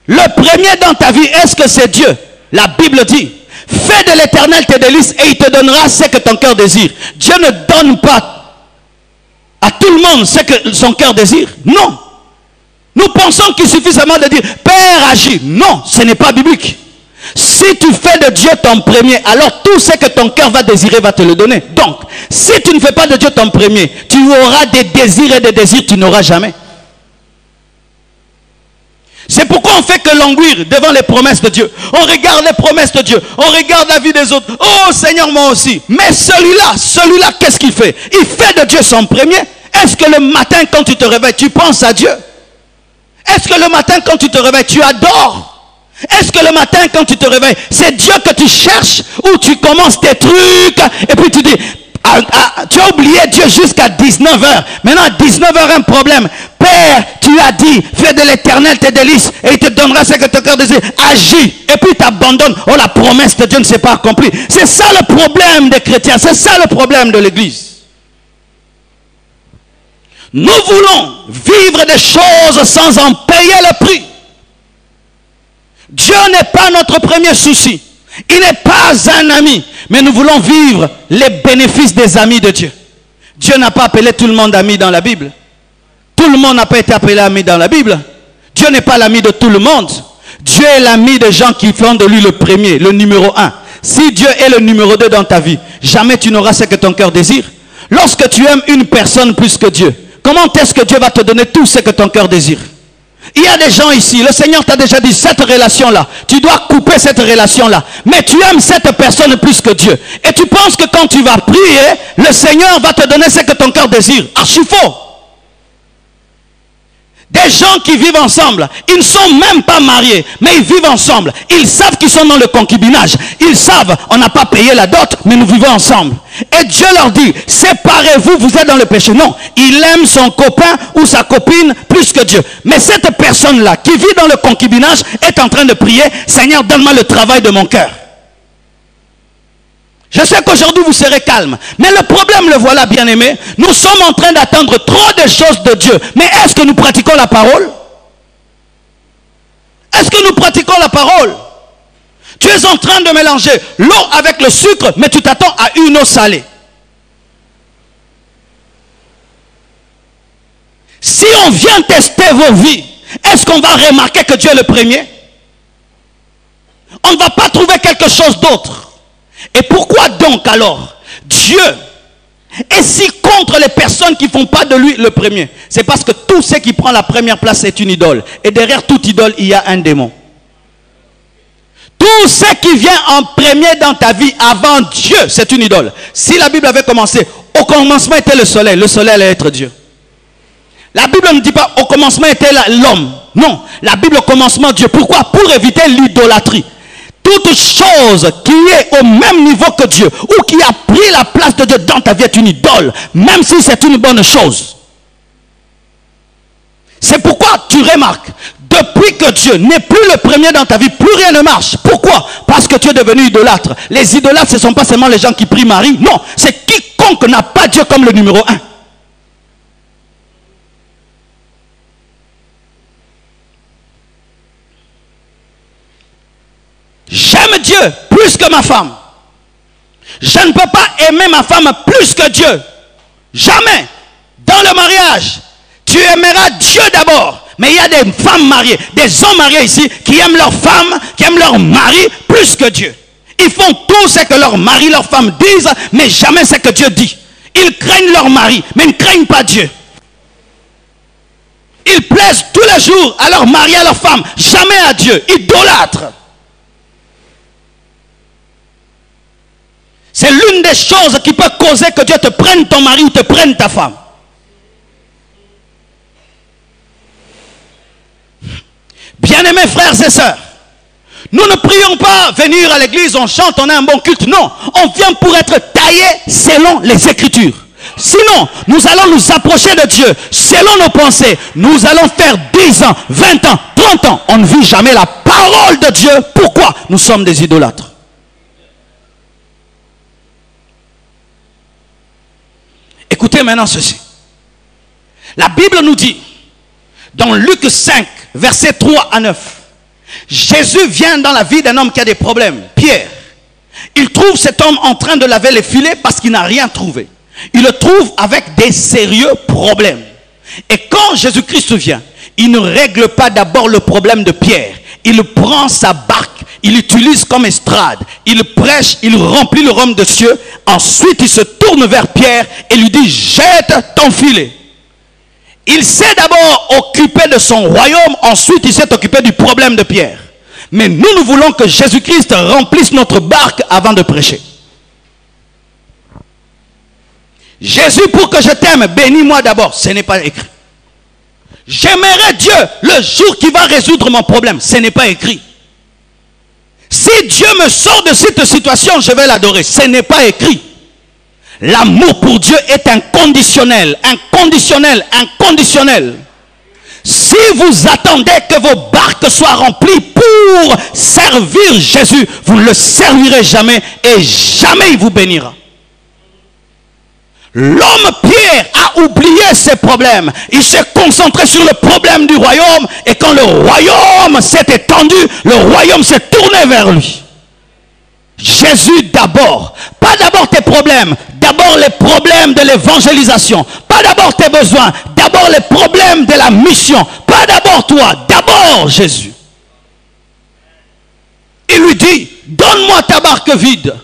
Le premier dans ta vie, est-ce que c'est Dieu? La Bible dit, fais de l'Éternel tes délices et il te donnera ce que ton cœur désire. Dieu ne donne pas à tout le monde ce que son cœur désire. Non. Nous pensons qu'il suffit seulement de dire, Père agis. Non, ce n'est pas biblique. Si tu fais de Dieu ton premier, alors tout ce que ton cœur va désirer va te le donner. Donc, si tu ne fais pas de Dieu ton premier, tu auras des désirs et des désirs que tu n'auras jamais. C'est pourquoi on fait que languir devant les promesses de Dieu. On regarde les promesses de Dieu. On regarde la vie des autres. Oh Seigneur, moi aussi. Mais celui-là, qu'est-ce qu'il fait? Il fait de Dieu son premier. Est-ce que le matin, quand tu te réveilles, tu penses à Dieu? Est-ce que le matin, quand tu te réveilles, tu adores? Est-ce que le matin, quand tu te réveilles, c'est Dieu que tu cherches? Ou tu commences tes trucs et puis tu dis, tu as oublié Dieu jusqu'à 19h. Maintenant, à 19h, un problème. Père, tu as dit, fais de l'Éternel tes délices et il te donnera ce que ton cœur désire. Agis. Et puis tu abandonnes. Oh, la promesse de Dieu ne s'est pas accomplie. C'est ça le problème des chrétiens. C'est ça le problème de l'Église. Nous voulons vivre des choses sans en payer le prix. Dieu n'est pas notre premier souci. Il n'est pas un ami. Mais nous voulons vivre les bénéfices des amis de Dieu. Dieu n'a pas appelé tout le monde ami dans la Bible. Tout le monde n'a pas été appelé ami dans la Bible. Dieu n'est pas l'ami de tout le monde. Dieu est l'ami des gens qui font de lui le premier, le numéro 1. Si Dieu est le numéro 2 dans ta vie, jamais tu n'auras ce que ton cœur désire. Lorsque tu aimes une personne plus que Dieu, comment est-ce que Dieu va te donner tout ce que ton cœur désire? Il y a des gens ici, le Seigneur t'a déjà dit, cette relation-là, tu dois couper cette relation-là. Mais tu aimes cette personne plus que Dieu. Et tu penses que quand tu vas prier, le Seigneur va te donner ce que ton cœur désire. Archi faux. Des gens qui vivent ensemble, ils ne sont même pas mariés, mais ils vivent ensemble. Ils savent qu'ils sont dans le concubinage. Ils savent, on n'a pas payé la dot, mais nous vivons ensemble. Et Dieu leur dit, séparez-vous, vous êtes dans le péché. Non, il aime son copain ou sa copine plus que Dieu. Mais cette personne-là, qui vit dans le concubinage, est en train de prier, Seigneur, donne-moi le travail de mon cœur. Je sais qu'aujourd'hui vous serez calme, mais le problème, le voilà, bien-aimé, nous sommes en train d'attendre trop de choses de Dieu. Mais est-ce que nous pratiquons la parole? Est-ce que nous pratiquons la parole? Tu es en train de mélanger l'eau avec le sucre, mais tu t'attends à une eau salée. Si on vient tester vos vies, est-ce qu'on va remarquer que Dieu est le premier? On ne va pas trouver quelque chose d'autre. Et pourquoi donc alors Dieu est si contre les personnes qui ne font pas de lui le premier? C'est parce que tout ce qui prend la première place est une idole. Et derrière toute idole, il y a un démon. Tout ce qui vient en premier dans ta vie avant Dieu, c'est une idole. Si la Bible avait commencé, au commencement était le soleil allait être Dieu. La Bible ne dit pas au commencement était l'homme. Non, la Bible au commencement Dieu. Pourquoi? Pour éviter l'idolâtrie. Toute chose qui est au même niveau que Dieu ou qui a pris la place de Dieu dans ta vie est une idole, même si c'est une bonne chose. C'est pourquoi tu remarques, depuis que Dieu n'est plus le premier dans ta vie, plus rien ne marche. Pourquoi? Parce que tu es devenu idolâtre. Les idolâtres, ce ne sont pas seulement les gens qui prient Marie. Non, c'est quiconque n'a pas Dieu comme le numéro 1. J'aime Dieu plus que ma femme. Je ne peux pas aimer ma femme plus que Dieu. Jamais. Dans le mariage, tu aimeras Dieu d'abord. Mais il y a des femmes mariées, des hommes mariés ici qui aiment leur femme, qui aiment leur mari plus que Dieu. Ils font tout ce que leur mari, leur femme disent, mais jamais ce que Dieu dit. Ils craignent leur mari, mais ils ne craignent pas Dieu. Ils plaisent tous les jours à leur mari, à leur femme, jamais à Dieu. Idolâtres. C'est l'une des choses qui peut causer que Dieu te prenne ton mari ou te prenne ta femme. Bien-aimés frères et sœurs, nous ne prions pas venir à l'église, on chante, on a un bon culte. Non, on vient pour être taillé selon les Écritures. Sinon, nous allons nous approcher de Dieu selon nos pensées. Nous allons faire 10 ans, 20 ans, 30 ans. On ne vit jamais la parole de Dieu. Pourquoi? Nous sommes des idolâtres. Écoutez maintenant ceci. La Bible nous dit, dans Luc 5, versets 3 à 9, Jésus vient dans la vie d'un homme qui a des problèmes, Pierre. Il trouve cet homme en train de laver les filets parce qu'il n'a rien trouvé. Il le trouve avec des sérieux problèmes. Et quand Jésus-Christ vient, il ne règle pas d'abord le problème de Pierre. Il prend sa barque, il l'utilise comme estrade, il prêche, il remplit le royaume de Dieu. Ensuite, il se tourne vers Pierre et lui dit, jette ton filet. Il s'est d'abord occupé de son royaume, ensuite il s'est occupé du problème de Pierre. Mais nous voulons que Jésus-Christ remplisse notre barque avant de prêcher. Jésus, pour que je t'aime, bénis-moi d'abord. Ce n'est pas écrit. J'aimerai Dieu le jour qui va résoudre mon problème. Ce n'est pas écrit. Si Dieu me sort de cette situation, je vais l'adorer. Ce n'est pas écrit. L'amour pour Dieu est inconditionnel, inconditionnel, inconditionnel. Si vous attendez que vos barques soient remplies pour servir Jésus, vous ne le servirez jamais et jamais il vous bénira. L'homme Pierre a oublié ses problèmes. Il s'est concentré sur le problème du royaume. Et quand le royaume s'est étendu, le royaume s'est tourné vers lui. Jésus d'abord. Pas d'abord tes problèmes. D'abord les problèmes de l'évangélisation. Pas d'abord tes besoins. D'abord les problèmes de la mission. Pas d'abord toi. D'abord Jésus. Il lui dit, donne-moi ta barque vide.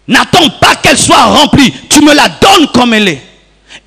N'attends pas qu'elle soit remplie. Tu me la donnes comme elle est.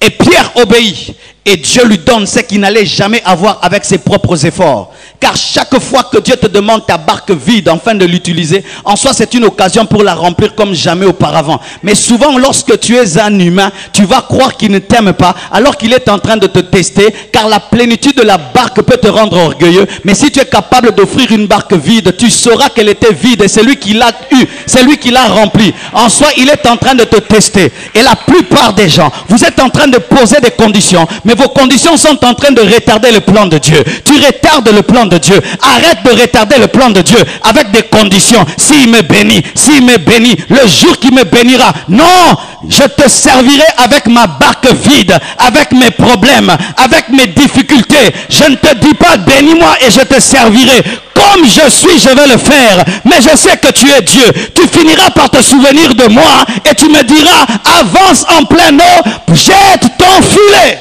Et Pierre obéit. Et Dieu lui donne ce qu'il n'allait jamais avoir avec ses propres efforts. Car chaque fois que Dieu te demande ta barque vide afin de l'utiliser, en soi c'est une occasion pour la remplir comme jamais auparavant. Mais souvent lorsque tu es un humain, tu vas croire qu'il ne t'aime pas alors qu'il est en train de te tester. Car la plénitude de la barque peut te rendre orgueilleux. Mais si tu es capable d'offrir une barque vide, tu sauras qu'elle était vide et c'est lui qui l'a eu, c'est lui qui l'a remplie. En soi il est en train de te tester. Et la plupart des gens, vous êtes en train de poser des conditions, mais vos conditions sont en train de retarder le plan de Dieu. Tu retardes le plan de Dieu. Arrête de retarder le plan de Dieu avec des conditions. S'il me bénit, le jour qu'il me bénira. Non, je te servirai avec ma barque vide, avec mes problèmes, avec mes difficultés. Je ne te dis pas bénis-moi et je te servirai. Comme je suis, je vais le faire. Mais je sais que tu es Dieu. Tu finiras par te souvenir de moi et tu me diras, avance en pleine eau, jette ton filet.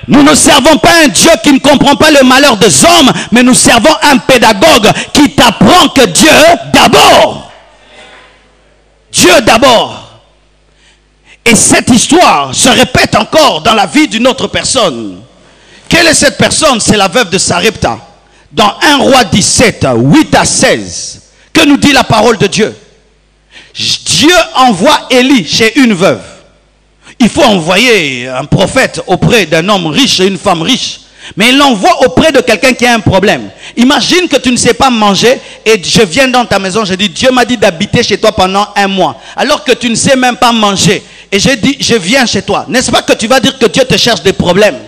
Nous ne servons pas un Dieu qui ne comprend pas le malheur des hommes, mais nous servons un pédagogue qui t'apprend que Dieu d'abord. Dieu d'abord. Et cette histoire se répète encore dans la vie d'une autre personne. Quelle est cette personne? C'est la veuve de Sarepta. Dans 1 Roi 17, 8 à 16, que nous dit la parole de Dieu? Dieu envoie Élie chez une veuve. Il faut envoyer un prophète auprès d'un homme riche et une femme riche. Mais il l'envoie auprès de quelqu'un qui a un problème. Imagine que tu ne sais pas manger et je viens dans ta maison, je dis Dieu m'a dit d'habiter chez toi pendant 1 mois. Alors que tu ne sais même pas manger. Et je dis je viens chez toi. N'est-ce pas que tu vas dire que Dieu te cherche des problèmes?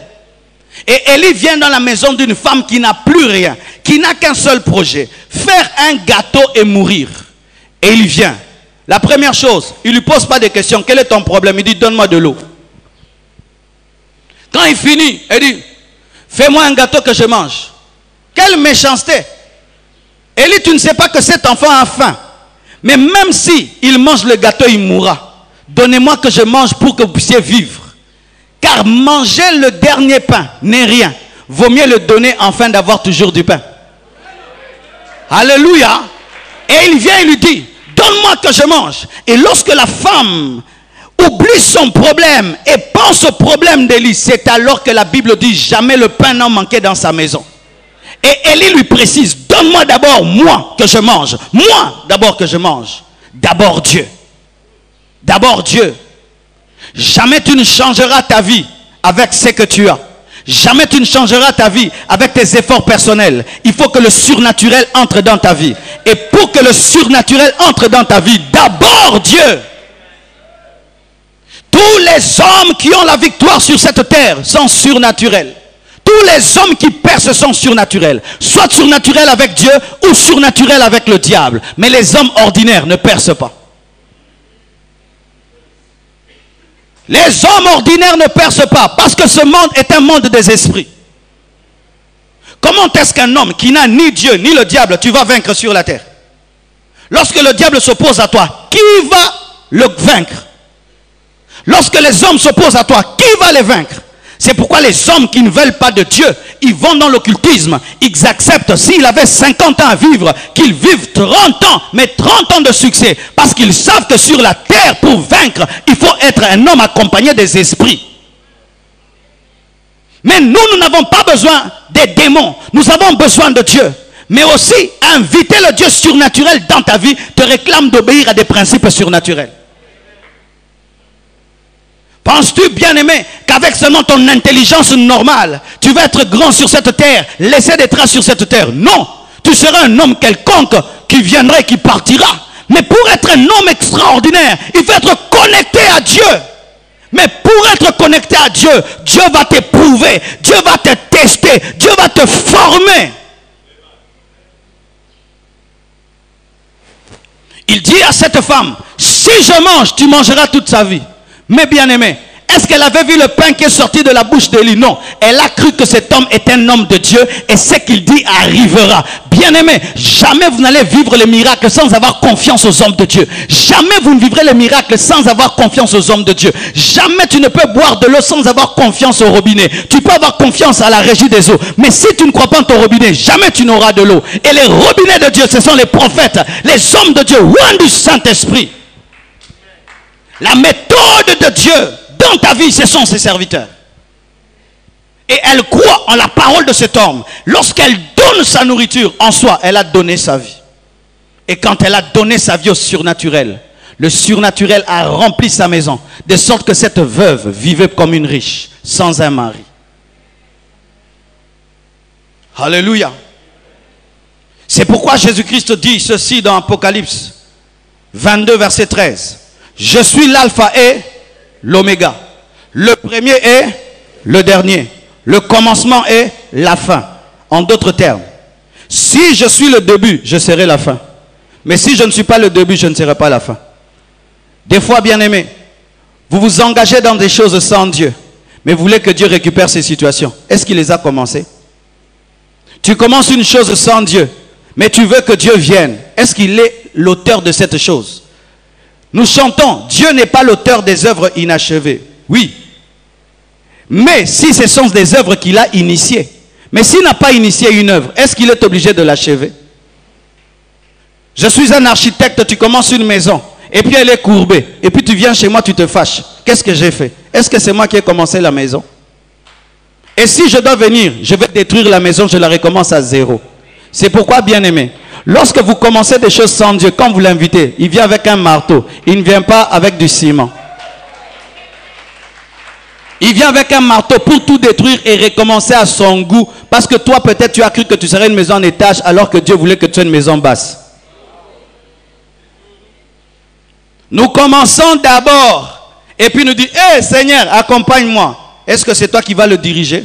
Et Élie vient dans la maison d'une femme qui n'a plus rien, qui n'a qu'un seul projet. Faire un gâteau et mourir. Et il vient. La première chose, il ne lui pose pas de questions. Quel est ton problème? Il dit, donne-moi de l'eau. Quand il finit, il dit, fais-moi un gâteau que je mange. Quelle méchanceté! Élie, tu ne sais pas que cet enfant a faim. Mais même si il mange le gâteau, il mourra. Donnez-moi que je mange pour que vous puissiez vivre. Car manger le dernier pain n'est rien. Vaut mieux le donner afin d'avoir toujours du pain. Alléluia. Et il vient et lui dit, donne-moi que je mange. Et lorsque la femme oublie son problème et pense au problème d'Élie, c'est alors que la Bible dit jamais le pain n'en manquait dans sa maison. Et Élie lui précise, donne-moi d'abord moi que je mange. Moi d'abord que je mange. D'abord Dieu. D'abord Dieu. Jamais tu ne changeras ta vie avec ce que tu as. Jamais tu ne changeras ta vie avec tes efforts personnels. Il faut que le surnaturel entre dans ta vie. Et pour que le surnaturel entre dans ta vie, d'abord Dieu. Tous les hommes qui ont la victoire sur cette terre sont surnaturels. Tous les hommes qui percent sont surnaturels. Soit surnaturels avec Dieu ou surnaturels avec le diable. Mais les hommes ordinaires ne percent pas. Les hommes ordinaires ne percent pas parce que ce monde est un monde des esprits. Comment est-ce qu'un homme qui n'a ni Dieu ni le diable, tu vas vaincre sur la terre? Lorsque le diable s'oppose à toi, qui va le vaincre? Lorsque les hommes s'opposent à toi, qui va les vaincre? C'est pourquoi les hommes qui ne veulent pas de Dieu, ils vont dans l'occultisme. Ils acceptent, s'ils avaient 50 ans à vivre, qu'ils vivent 30 ans, mais 30 ans de succès. Parce qu'ils savent que sur la terre, pour vaincre, il faut être un homme accompagné des esprits. Mais nous n'avons pas besoin des démons. Nous avons besoin de Dieu. Mais aussi, inviter le Dieu surnaturel dans ta vie te réclame d'obéir à des principes surnaturels. Penses-tu, bien-aimé, qu'avec seulement ton intelligence normale, tu vas être grand sur cette terre, laisser des traces sur cette terre? Non, tu seras un homme quelconque qui viendra et qui partira. Mais pour être un homme extraordinaire, il faut être connecté à Dieu. Mais pour être connecté à Dieu, Dieu va t'éprouver, Dieu va te tester, Dieu va te former. Il dit à cette femme, si je mange, tu mangeras toute sa vie. Mais bien aimé, Est-ce qu'elle avait vu le pain qui est sorti de la bouche d'Élie? Non. Elle a cru que cet homme est un homme de Dieu et ce qu'il dit arrivera. Bien-aimé, jamais vous n'allez vivre les miracles sans avoir confiance aux hommes de Dieu. Jamais vous ne vivrez les miracles sans avoir confiance aux hommes de Dieu. Jamais tu ne peux boire de l'eau sans avoir confiance au robinet. Tu peux avoir confiance à la régie des eaux. Mais si tu ne crois pas en ton robinet, jamais tu n'auras de l'eau. Et les robinets de Dieu, ce sont les prophètes, les hommes de Dieu, loin du Saint-Esprit. La méthode de Dieu dans ta vie, ce sont ses serviteurs. Et elle croit en la parole de cet homme. Lorsqu'elle donne sa nourriture en soi, elle a donné sa vie. Et quand elle a donné sa vie au surnaturel, le surnaturel a rempli sa maison, de sorte que cette veuve vivait comme une riche, sans un mari. Alléluia. C'est pourquoi Jésus-Christ dit ceci dans Apocalypse 22, verset 13. Je suis l'alpha et l'oméga. Le premier est le dernier. Le commencement est la fin. En d'autres termes, si je suis le début, je serai la fin. Mais si je ne suis pas le début, je ne serai pas la fin. Des fois, bien-aimés, vous vous engagez dans des choses sans Dieu, mais vous voulez que Dieu récupère ces situations. Est-ce qu'il les a commencées? Tu commences une chose sans Dieu, mais tu veux que Dieu vienne. Est-ce qu'il est l'auteur de cette chose? Nous chantons, Dieu n'est pas l'auteur des œuvres inachevées. Oui. Mais si ce sont des œuvres qu'il a initiées. Mais s'il n'a pas initié une œuvre, est-ce qu'il est obligé de l'achever? Je suis un architecte, tu commences une maison, et puis elle est courbée. Et puis tu viens chez moi, tu te fâches. Qu'est-ce que j'ai fait? Est-ce que c'est moi qui ai commencé la maison? Et si je dois venir, je vais détruire la maison, je la recommence à zéro. C'est pourquoi, bien-aimé, lorsque vous commencez des choses sans Dieu, quand vous l'invitez, il vient avec un marteau. Il ne vient pas avec du ciment. Il vient avec un marteau pour tout détruire et recommencer à son goût. Parce que toi, peut-être, tu as cru que tu serais une maison en étage alors que Dieu voulait que tu sois une maison basse. Nous commençons d'abord et puis nous dit, hé Seigneur, accompagne-moi. Est-ce que c'est toi qui vas le diriger?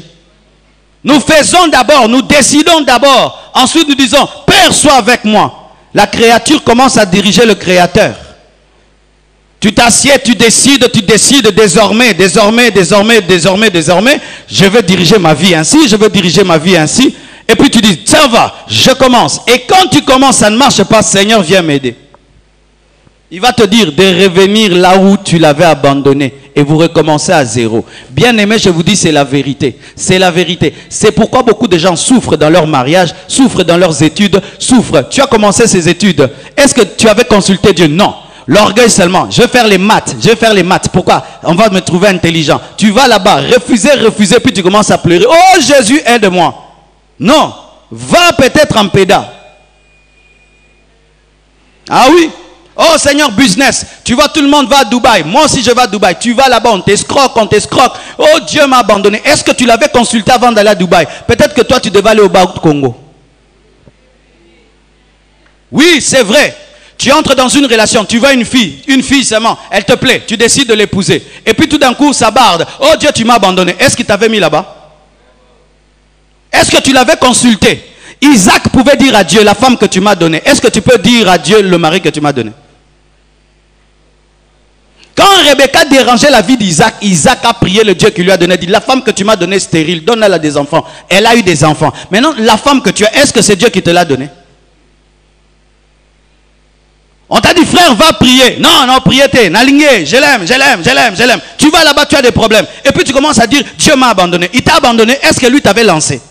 Nous faisons d'abord, nous décidons d'abord. Ensuite nous disons, Père, sois avec moi. La créature commence à diriger le Créateur. Tu t'assieds, tu décides désormais, je veux diriger ma vie ainsi, je veux diriger ma vie ainsi. Et puis tu dis, ça va, je commence. Et quand tu commences, ça ne marche pas, Seigneur, viens m'aider. Il va te dire de revenir là où tu l'avais abandonné et vous recommencez à zéro. Bien aimé, je vous dis, c'est la vérité. C'est la vérité. C'est pourquoi beaucoup de gens souffrent dans leur mariage, souffrent dans leurs études, souffrent. Tu as commencé ces études. Est-ce que tu avais consulté Dieu? Non. L'orgueil seulement. Je vais faire les maths. Je vais faire les maths. Pourquoi? On va me trouver intelligent. Tu vas là-bas, refuser, puis tu commences à pleurer. Oh Jésus, aide-moi. Non. Va peut-être en pédale. Ah oui. Oh Seigneur, business. Tu vois, tout le monde va à Dubaï. Moi aussi, je vais à Dubaï. Tu vas là-bas, on t'escroque, on t'escroque. Oh Dieu m'a abandonné. Est-ce que tu l'avais consulté avant d'aller à Dubaï? Peut-être que toi, tu devais aller au Baout Congo. Oui, c'est vrai. Tu entres dans une relation, tu vois une fille seulement, elle te plaît, tu décides de l'épouser. Et puis tout d'un coup, ça barde. Oh Dieu, tu m'as abandonné. Est-ce qu'il t'avait mis là-bas? Est-ce que tu l'avais consulté? Isaac pouvait dire à Dieu, la femme que tu m'as donnée. Est-ce que tu peux dire à Dieu, le mari que tu m'as donné? Quand Rebecca dérangeait la vie d'Isaac, Isaac a prié le Dieu qui lui a donné, dit, la femme que tu m'as donnée stérile, donne-elle à des enfants. Elle a eu des enfants. Maintenant, la femme que tu as, est-ce que c'est Dieu qui te l'a donnée? On t'a dit, frère, va prier. Non, non, priez, n'alignez, je l'aime. Tu vas là-bas, tu as des problèmes. Et puis tu commences à dire, Dieu m'a abandonné. Il t'a abandonné, est-ce que lui t'avait lancé?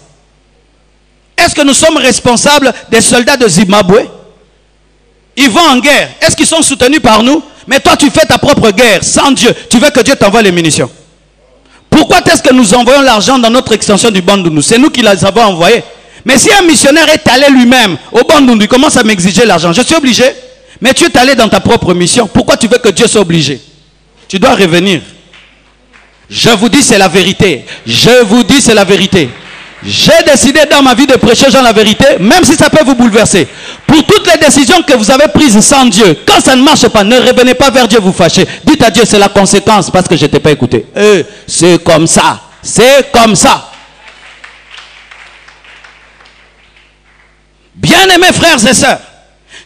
Est-ce que nous sommes responsables des soldats de Zimbabwe? Ils vont en guerre. Est-ce qu'ils sont soutenus par nous? Mais toi, tu fais ta propre guerre sans Dieu. Tu veux que Dieu t'envoie les munitions. Pourquoi est-ce que nous envoyons l'argent dans notre extension du Bandundu? C'est nous qui les avons envoyés. Mais si un missionnaire est allé lui-même au Bandundu, il commence à m'exiger l'argent. Je suis obligé. Mais tu es allé dans ta propre mission. Pourquoi tu veux que Dieu soit obligé? Tu dois revenir. Je vous dis, c'est la vérité. Je vous dis, c'est la vérité. J'ai décidé dans ma vie de prêcher Jean la vérité, même si ça peut vous bouleverser. Pour toutes les décisions que vous avez prises sans Dieu, quand ça ne marche pas, ne revenez pas vers Dieu vous fâcher. Dites à Dieu, c'est la conséquence parce que je ne t'ai pas écouté. C'est comme ça. C'est comme ça. Bien-aimés frères et sœurs,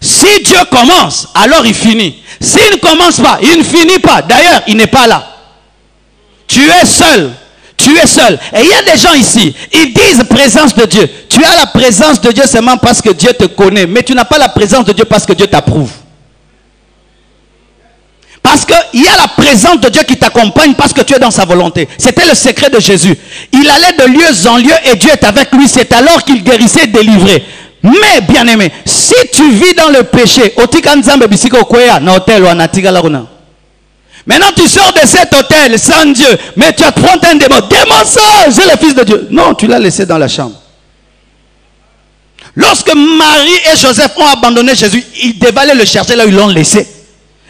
si Dieu commence, alors il finit. S'il ne commence pas, il ne finit pas. D'ailleurs, il n'est pas là. Tu es seul. Tu es seul. Et il y a des gens ici, ils disent présence de Dieu. Tu as la présence de Dieu seulement parce que Dieu te connaît. Mais tu n'as pas la présence de Dieu parce que Dieu t'approuve. Parce qu'il y a la présence de Dieu qui t'accompagne parce que tu es dans sa volonté. C'était le secret de Jésus. Il allait de lieu en lieu et Dieu est avec lui. C'est alors qu'il guérissait et délivrait. Mais, bien aimé, si tu vis dans le péché, maintenant tu sors de cet hôtel sans Dieu, mais tu affrontes un démon. Démon sort, j'ai le Fils de Dieu. Non, tu l'as laissé dans la chambre. Lorsque Marie et Joseph ont abandonné Jésus, ils devaient aller le chercher là où ils l'ont laissé.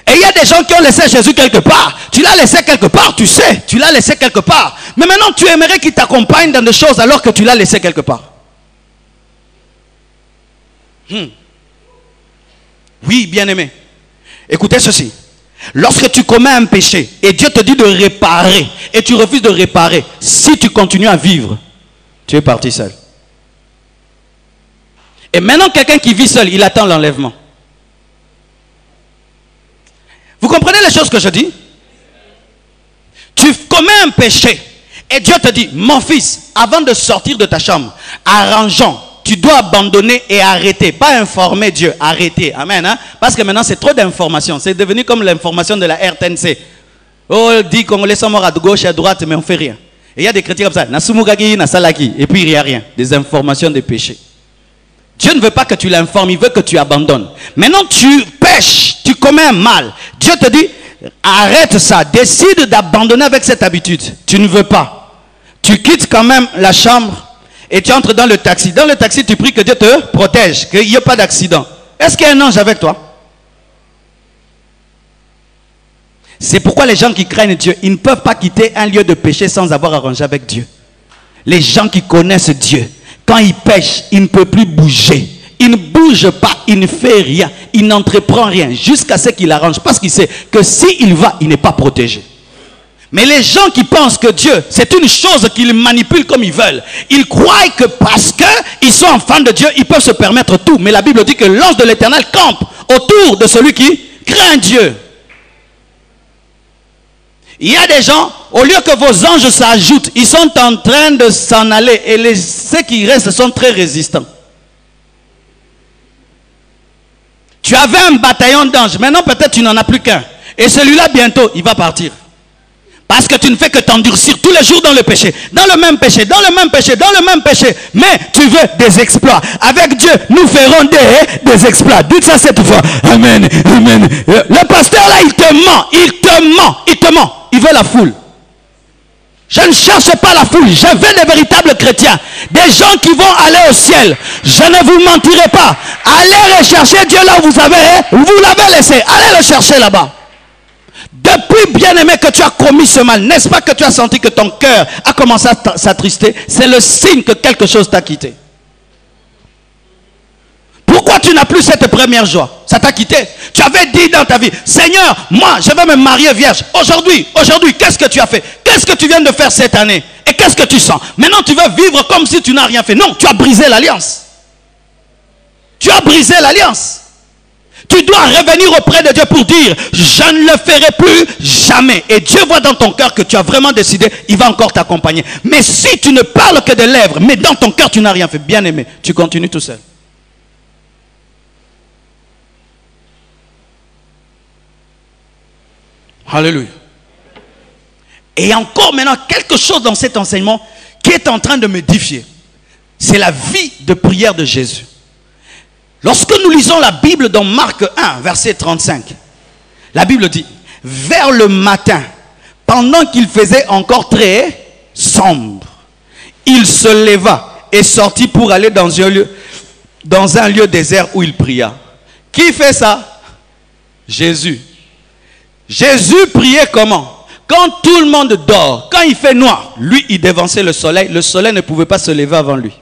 Et il y a des gens qui ont laissé Jésus quelque part. Tu l'as laissé quelque part, tu sais. Tu l'as laissé quelque part. Mais maintenant, tu aimerais qu'il t'accompagne dans des choses alors que tu l'as laissé quelque part. Oui, bien-aimé. Écoutez ceci. Lorsque tu commets un péché et Dieu te dit de réparer et tu refuses de réparer, si tu continues à vivre, tu es parti seul. Et maintenant, quelqu'un qui vit seul, il attend l'enlèvement. Vous comprenez les choses que je dis? Tu commets un péché et Dieu te dit, mon fils, avant de sortir de ta chambre, arrangeons, tu dois abandonner et arrêter. Pas informer Dieu, arrêter. Amen. Hein? Parce que maintenant, c'est trop d'informations. C'est devenu comme l'information de la RTNC. Oh, dit qu'on laisse mort à gauche et à droite, mais on ne fait rien. Et il y a des chrétiens comme ça. Nasumugagi, Nasalaki. Et puis il n'y a rien. Des informations des péchés. Dieu ne veut pas que tu l'informes, il veut que tu abandonnes. Maintenant, tu pêches, tu commets un mal. Dieu te dit, arrête ça, décide d'abandonner avec cette habitude. Tu ne veux pas. Tu quittes quand même la chambre et tu entres dans le taxi. Dans le taxi, tu pries que Dieu te protège, qu'il n'y ait pas d'accident. Est-ce qu'il y a un ange avec toi? C'est pourquoi les gens qui craignent Dieu, ils ne peuvent pas quitter un lieu de péché sans avoir arrangé avec Dieu. Les gens qui connaissent Dieu, quand il pêche, il ne peut plus bouger. Il ne bouge pas, il ne fait rien, il n'entreprend rien jusqu'à ce qu'il arrange. Parce qu'il sait que s'il va, il n'est pas protégé. Mais les gens qui pensent que Dieu, c'est une chose qu'ils manipulent comme ils veulent. Ils croient que parce qu'ils sont enfants de Dieu, ils peuvent se permettre tout. Mais la Bible dit que l'ange de l'Éternel campe autour de celui qui craint Dieu. Il y a des gens, au lieu que vos anges s'ajoutent, ils sont en train de s'en aller. Et ceux qui restent sont très résistants. Tu avais un bataillon d'anges. Maintenant, peut-être tu n'en as plus qu'un. Et celui-là, bientôt, il va partir. Parce que tu ne fais que t'endurcir tous les jours dans le péché. Dans le même péché, dans le même péché, dans le même péché. Mais tu veux des exploits. Avec Dieu, nous ferons des exploits. Dites ça cette fois. Amen. Amen. Le pasteur là, il te ment. Il te ment. Il te ment. Il veut la foule. Je ne cherche pas la foule. Je veux des véritables chrétiens. Des gens qui vont aller au ciel. Je ne vous mentirai pas. Allez rechercher Dieu là où vous avez. Vous l'avez laissé. Allez le chercher là-bas. Depuis, bien-aimé, que tu as commis ce mal, n'est-ce pas que tu as senti que ton cœur a commencé à s'attrister? C'est le signe que quelque chose t'a quitté. Pourquoi tu n'as plus cette première joie? Ça t'a quitté. Tu avais dit dans ta vie, Seigneur, moi, je vais me marier vierge. Aujourd'hui, qu'est-ce que tu as fait? Qu'est-ce que tu viens de faire cette année? Et qu'est-ce que tu sens? Maintenant, tu veux vivre comme si tu n'as rien fait. Non, tu as brisé l'alliance. Tu as brisé l'alliance. Tu dois revenir auprès de Dieu pour dire, je ne le ferai plus jamais. Et Dieu voit dans ton cœur que tu as vraiment décidé, il va encore t'accompagner. Mais si tu ne parles que de lèvres, mais dans ton cœur tu n'as rien fait, bien aimé, tu continues tout seul. Alléluia. Et encore maintenant, quelque chose dans cet enseignement qui est en train de me défier. C'est la vie de prière de Jésus. Lorsque nous lisons la Bible dans Marc 1, verset 35, la Bible dit, vers le matin, pendant qu'il faisait encore très sombre, il se leva et sortit pour aller dans un lieu désert où il pria. Qui fait ça? Jésus. Jésus priait comment? Quand tout le monde dort, quand il fait noir, lui il dévançait le soleil ne pouvait pas se lever avant lui.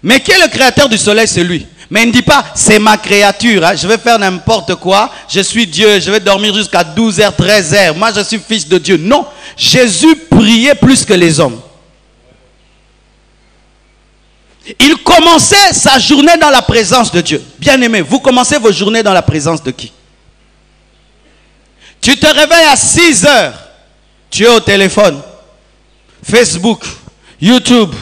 Mais qui est le créateur du soleil? C'est lui. Mais il ne dit pas, c'est ma créature, hein, je vais faire n'importe quoi, je suis Dieu, je vais dormir jusqu'à 12h, 13h, moi je suis fils de Dieu. Non, Jésus priait plus que les hommes. Il commençait sa journée dans la présence de Dieu. Bien-aimé, vous commencez vos journées dans la présence de qui? Tu te réveilles à 6h. Tu es au téléphone, Facebook, YouTube,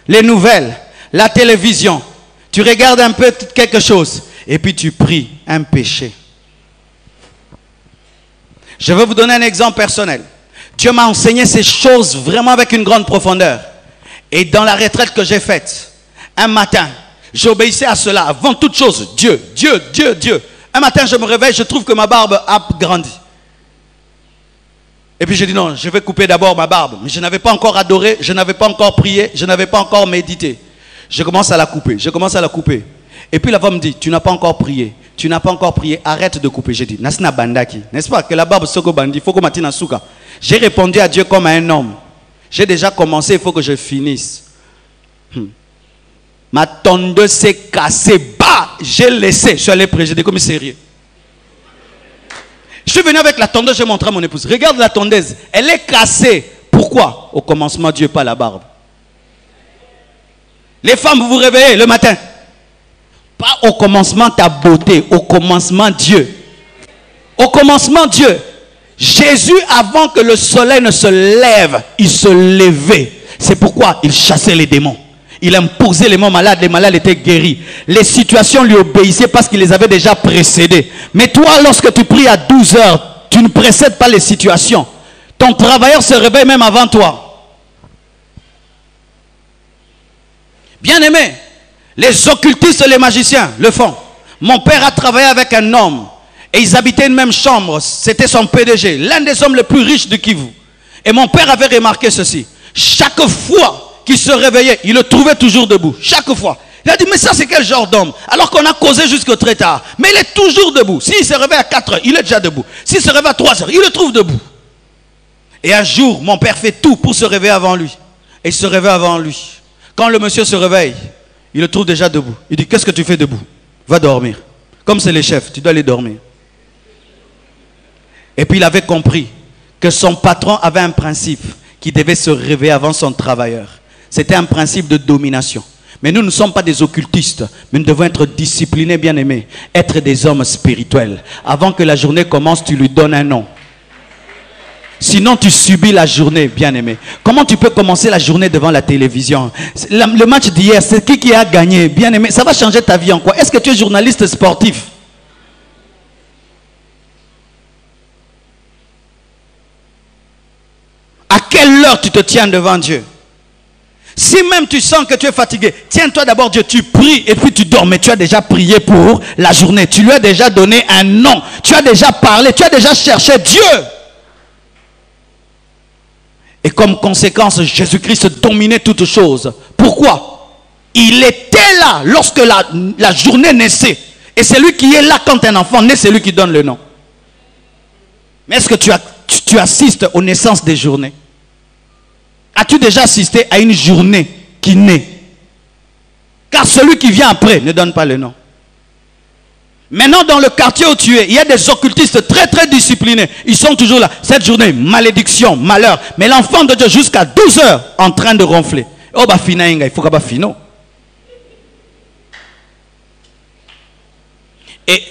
les nouvelles, la télévision. Tu regardes un peu quelque chose et puis tu pries un péché. Je vais vous donner un exemple personnel. Dieu m'a enseigné ces choses vraiment avec une grande profondeur. Et dans la retraite que j'ai faite, un matin, j'obéissais à cela avant toute chose. Dieu, Dieu, Dieu, Dieu. Un matin, je me réveille, je trouve que ma barbe a grandi. Et puis je dis non, je vais couper d'abord ma barbe. Mais je n'avais pas encore adoré, je n'avais pas encore prié, je n'avais pas encore médité. Je commence à la couper, je commence à la couper. Et puis la femme me dit, tu n'as pas encore prié. Tu n'as pas encore prié, arrête de couper. J'ai dit, Nasna Bandaki. N'est-ce pas que la barbe soko bandi, il faut que matina souka. J'ai répondu à Dieu comme à un homme. J'ai déjà commencé, il faut que je finisse. Ma tondeuse s'est cassée. Bah, j'ai laissé. Je suis allé prier, j'ai dit comme sérieux. Je suis venu avec la tondeuse, j'ai montré à mon épouse. Regarde la tondeuse, elle est cassée. Pourquoi? Au commencement, Dieu, pas la barbe. Les femmes, vous vous réveillez le matin. Pas au commencement ta beauté, au commencement Dieu. Au commencement Dieu. Jésus, avant que le soleil ne se lève, il se levait. C'est pourquoi il chassait les démons. Il imposait les malades étaient guéris. Les situations lui obéissaient parce qu'il les avait déjà précédées. Mais toi, lorsque tu pries à 12 heures, tu ne précèdes pas les situations. Ton travailleur se réveille même avant toi. Bien-aimé, les occultistes et les magiciens le font. Mon père a travaillé avec un homme et ils habitaient une même chambre. C'était son PDG, l'un des hommes les plus riches du Kivu. Et mon père avait remarqué ceci. Chaque fois qu'il se réveillait, il le trouvait toujours debout. Chaque fois. Il a dit, mais ça c'est quel genre d'homme? Alors qu'on a causé jusqu'à très tard. Mais il est toujours debout. S'il se réveille à 4 heures, il est déjà debout. S'il se réveille à 3 heures, il le trouve debout. Et un jour, mon père fait tout pour se réveiller avant lui. Et il se réveille avant lui. Quand le monsieur se réveille, il le trouve déjà debout. Il dit, qu'est-ce que tu fais debout? Va dormir. Comme c'est les chefs, tu dois aller dormir. Et puis il avait compris que son patron avait un principe qui devait se réveiller avant son travailleur. C'était un principe de domination. Mais nous ne sommes pas des occultistes, mais nous devons être disciplinés, bien-aimés, être des hommes spirituels. Avant que la journée commence, tu lui donnes un nom. Sinon, tu subis la journée, bien-aimé. Comment tu peux commencer la journée devant la télévision? Le match d'hier, c'est qui a gagné, bien-aimé? Ça va changer ta vie en quoi? Est-ce que tu es journaliste sportif? À quelle heure tu te tiens devant Dieu? Si même tu sens que tu es fatigué, tiens-toi d'abord Dieu, tu pries et puis tu dors. Mais tu as déjà prié pour la journée. Tu lui as déjà donné un nom. Tu as déjà parlé, tu as déjà cherché Dieu. Et comme conséquence, Jésus-Christ dominait toutes choses. Pourquoi? Il était là lorsque la journée naissait. Et c'est lui qui est là quand un enfant naît, c'est lui qui donne le nom. Mais est-ce que tu assistes aux naissances des journées? As-tu déjà assisté à une journée qui naît? Car celui qui vient après ne donne pas le nom. Maintenant, dans le quartier où tu es, il y a des occultistes très très disciplinés. Ils sont toujours là. Cette journée, malédiction, malheur. Mais l'enfant de Dieu jusqu'à 12 heures en train de ronfler. Oh bah fina inga, il faut que bah fino. Et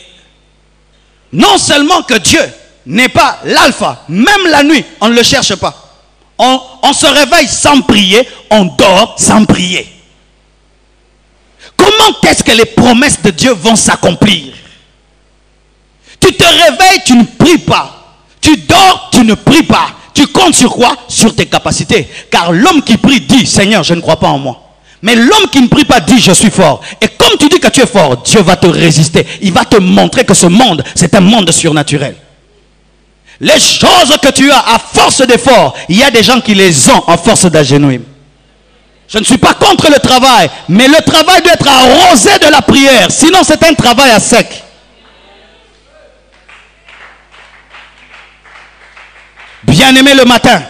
non seulement que Dieu n'est pas l'alpha, même la nuit, on ne le cherche pas. On se réveille sans prier, on dort sans prier. Comment est-ce que les promesses de Dieu vont s'accomplir? Tu te réveilles, tu ne pries pas. Tu dors, tu ne pries pas. Tu comptes sur quoi? Sur tes capacités. Car l'homme qui prie dit, Seigneur, je ne crois pas en moi. Mais l'homme qui ne prie pas dit, je suis fort. Et comme tu dis que tu es fort, Dieu va te résister. Il va te montrer que ce monde, c'est un monde surnaturel. Les choses que tu as à force d'effort, il y a des gens qui les ont en force d'agenouillement. Je ne suis pas contre le travail, mais le travail doit être arrosé de la prière. Sinon, c'est un travail à sec. Bien-aimé, le matin,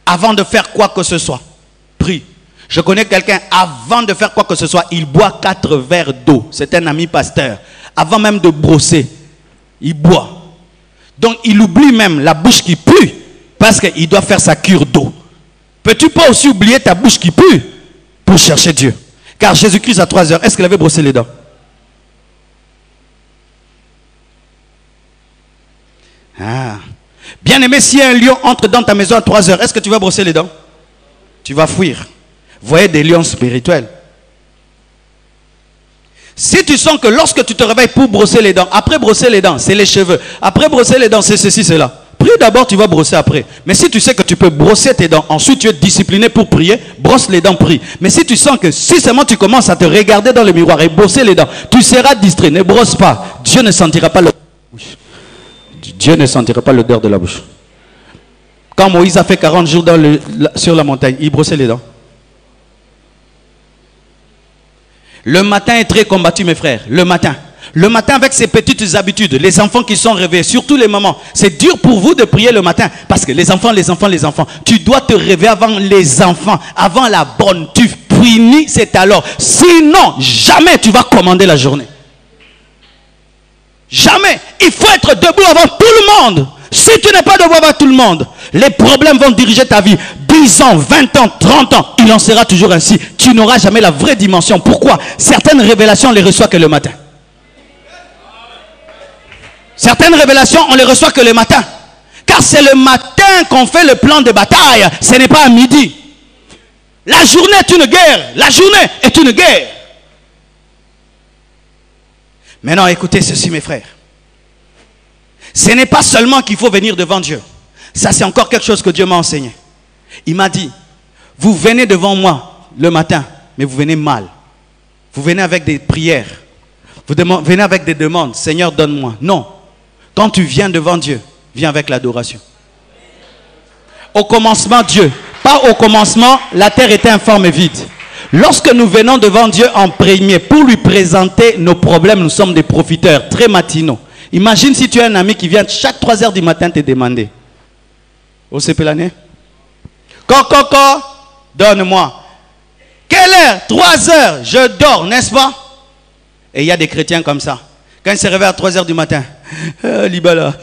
avant de faire quoi que ce soit, prie. Je connais quelqu'un, avant de faire quoi que ce soit, il boit 4 verres d'eau. C'est un ami pasteur. Avant même de brosser, il boit. Donc, il oublie même la bouche qui pue parce qu'il doit faire sa cure d'eau. Peux-tu pas aussi oublier ta bouche qui pue pour chercher Dieu? Car Jésus-Christ à 3 heures, est-ce qu'il avait brossé les dents? Ah. Bien-aimé, si un lion entre dans ta maison à 3 heures, est-ce que tu vas brosser les dents? Tu vas fuir. Voyez des lions spirituels. Si tu sens que lorsque tu te réveilles pour brosser les dents, après brosser les dents, c'est les cheveux. Après brosser les dents, c'est ceci, c'est là. Prie d'abord, tu vas brosser après. Mais si tu sais que tu peux brosser tes dents, ensuite tu es discipliné pour prier, brosse les dents, prie. Mais si tu sens que si seulement tu commences à te regarder dans le miroir et brosser les dents, tu seras distrait. Ne brosse pas. Dieu ne sentira pas l'odeur de la bouche. Dieu ne sentira pas l'odeur de la bouche. Quand Moïse a fait 40 jours sur la montagne, il brossait les dents. Le matin est très combattu, mes frères. Le matin. Le matin avec ses petites habitudes, les enfants qui sont réveillés, surtout les mamans, c'est dur pour vous de prier le matin parce que les enfants, tu dois te réveiller avant les enfants, avant la bonne, tu finis, c'est alors. Sinon, jamais tu vas commander la journée. Jamais. Il faut être debout avant tout le monde. Si tu n'es pas debout avant tout le monde, les problèmes vont diriger ta vie. 10 ans, 20 ans, 30 ans, il en sera toujours ainsi. Tu n'auras jamais la vraie dimension. Pourquoi? Certaines révélations, on les reçoit que le matin. Certaines révélations, on les reçoit que le matin. Car c'est le matin qu'on fait le plan de bataille. Ce n'est pas à midi. La journée est une guerre. La journée est une guerre. Maintenant, écoutez ceci, mes frères. Ce n'est pas seulement qu'il faut venir devant Dieu. Ça, c'est encore quelque chose que Dieu m'a enseigné. Il m'a dit, vous venez devant moi le matin, mais vous venez mal. Vous venez avec des prières. Vous venez avec des demandes. Seigneur, donne-moi. Non. Quand tu viens devant Dieu, viens avec l'adoration. Au commencement, Dieu. Pas au commencement, la terre était informe et vide. Lorsque nous venons devant Dieu en premier pour lui présenter nos problèmes, nous sommes des profiteurs très matinaux. Imagine si tu as un ami qui vient chaque 3 heures du matin te demander. Au CP Coco, donne-moi. Quelle heure? 3 heures, je dors, n'est-ce pas? Et il y a des chrétiens comme ça. Quand ils se réveillent à 3 heures du matin, Libala,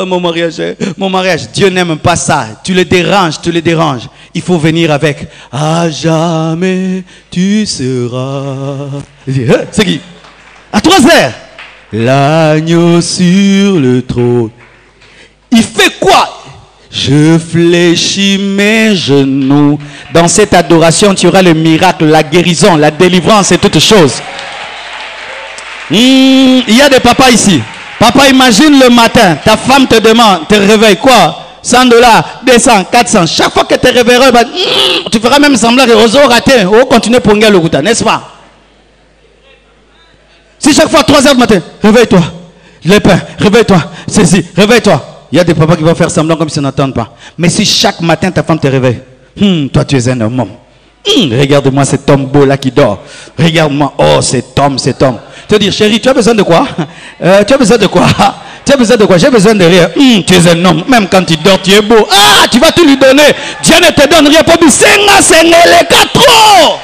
mon mariage, Dieu n'aime pas ça. Tu le déranges. Il faut venir avec à jamais tu seras. C'est qui? À 3 heures. L'agneau sur le trône. Il fait quoi? Je fléchis mes genoux. Dans cette adoration, tu auras le miracle, la guérison, la délivrance et toutes choses. Il y a des papas ici. Papa, imagine le matin, ta femme te demande, te réveille quoi? 100 $, 200, 400. Chaque fois que tu te réveilleras, tu feras même semblant que Rozo raté. On continue pour le goûter, n'est-ce pas? Si chaque fois 3 heures du matin, réveille-toi. Les pains, réveille-toi. Ceci, réveille-toi. Il y a des papas qui vont faire semblant comme si on n'entend pas. Mais si chaque matin ta femme te réveille, toi tu es un homme. Regarde-moi cet homme beau là qui dort. Regarde-moi, oh cet homme. Tu vas dire, chérie, tu as besoin de quoi? Tu as besoin de quoi? Tu as besoin de quoi? J'ai besoin de rien. Tu es un homme. Même quand tu dors, tu es beau. Ah, tu vas tout lui donner. Dieu ne te donne rien pour lui. C'est les 4.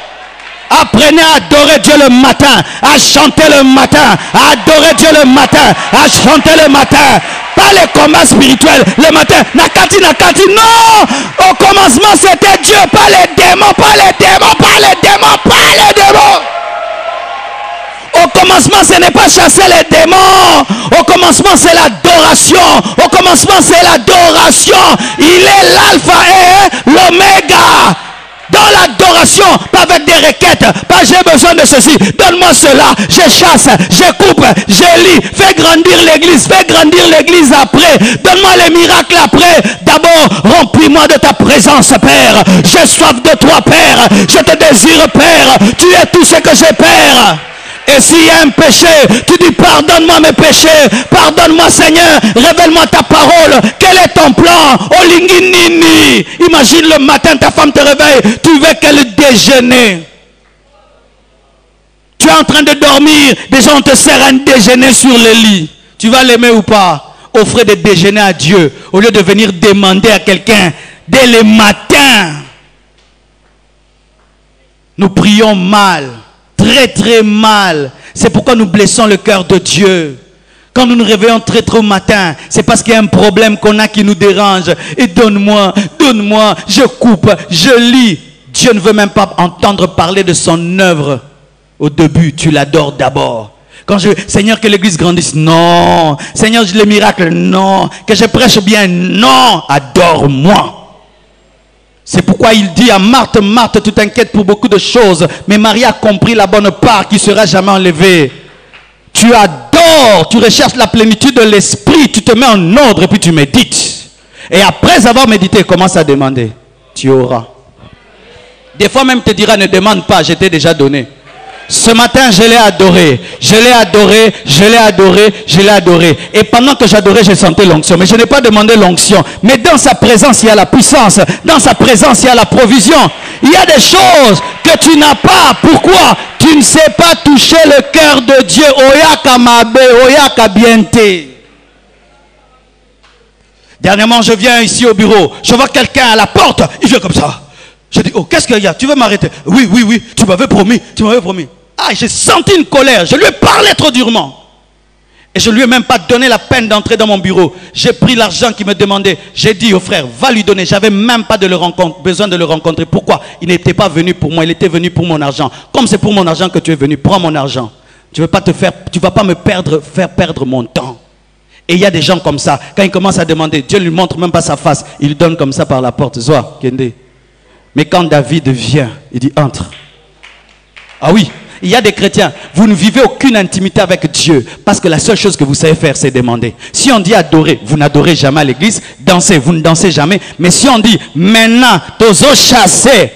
Apprenez à adorer Dieu le matin, à chanter le matin, à adorer Dieu le matin, à chanter le matin. Pas les combats spirituels, le matin. Nakati, non! Au commencement, c'était Dieu, pas les démons. Au commencement, ce n'est pas chasser les démons. Au commencement, c'est l'adoration. Au commencement, c'est l'adoration. Il est l'alpha et l'oméga. Dans l'adoration, pas avec des requêtes, pas j'ai besoin de ceci, donne-moi cela, je chasse, je coupe, je lis, fais grandir l'église après, donne-moi les miracles après, d'abord remplis-moi de ta présence Père, j'ai soif de toi Père, je te désire Père, tu es tout ce que j'ai Père. Et s'il y a un péché, tu dis pardonne-moi mes péchés, pardonne-moi Seigneur, révèle-moi ta parole, quel est ton plan? Olinginini. Imagine le matin ta femme te réveille, tu veux qu'elle déjeune. Tu es en train de dormir, déjà on te sert un déjeuner sur le lit. Tu vas l'aimer ou pas? Offrez des déjeuners à Dieu au lieu de venir demander à quelqu'un dès le matin. Nous prions mal. Très mal. C'est pourquoi nous blessons le cœur de Dieu. Quand nous nous réveillons très au matin, c'est parce qu'il y a un problème qu'on a qui nous dérange. Et donne-moi, je coupe, je lis. Dieu ne veut même pas entendre parler de son œuvre. Au début, tu l'adores d'abord. Quand je, Seigneur, que l'église grandisse, non. Seigneur, les miracles, non. Que je prêche bien, non. Adore-moi. C'est pourquoi il dit à Marthe, Marthe, tu t'inquiètes pour beaucoup de choses, mais Marie a compris la bonne part qui ne sera jamais enlevée. Tu adores, tu recherches la plénitude de l'esprit, tu te mets en ordre et puis tu médites. Et après avoir médité, commence à demander. Tu auras. Des fois même te dira, ne demande pas, je t'ai déjà donné. Ce matin, je l'ai adoré, je l'ai adoré, je l'ai adoré, je l'ai adoré. Et pendant que j'adorais, je sentais l'onction. Mais je n'ai pas demandé l'onction. Mais dans sa présence, il y a la puissance. Dans sa présence, il y a la provision. Il y a des choses que tu n'as pas. Pourquoi? Tu ne sais pas toucher le cœur de Dieu. Oyaka mabe, oyaka biente. Dernièrement, je viens ici au bureau. Je vois quelqu'un à la porte. Il vient comme ça. Je dis, oh, qu'est-ce qu'il y a? Tu veux m'arrêter? Oui, oui, oui. Tu m'avais promis. Tu m'avais promis. Ah, j'ai senti une colère. Je lui ai parlé trop durement. Et je ne lui ai même pas donné la peine d'entrer dans mon bureau. J'ai pris l'argent qu'il me demandait. J'ai dit au frère, va lui donner. J'avais même pas besoin de le rencontrer. Pourquoi? Il n'était pas venu pour moi. Il était venu pour mon argent. Comme c'est pour mon argent que tu es venu, prends mon argent. Tu ne vas pas me faire perdre mon temps. Et il y a des gens comme ça. Quand ils commencent à demander, Dieu ne lui montre même pas sa face. Il lui donne comme ça par la porte. Zoa, Kende. Mais quand David vient, il dit entre. Ah oui, il y a des chrétiens, vous ne vivez aucune intimité avec Dieu parce que la seule chose que vous savez faire, c'est demander. Si on dit adorer, vous n'adorez jamais à l'église. Danser, vous ne dansez jamais. Mais si on dit maintenant, tozo chasser,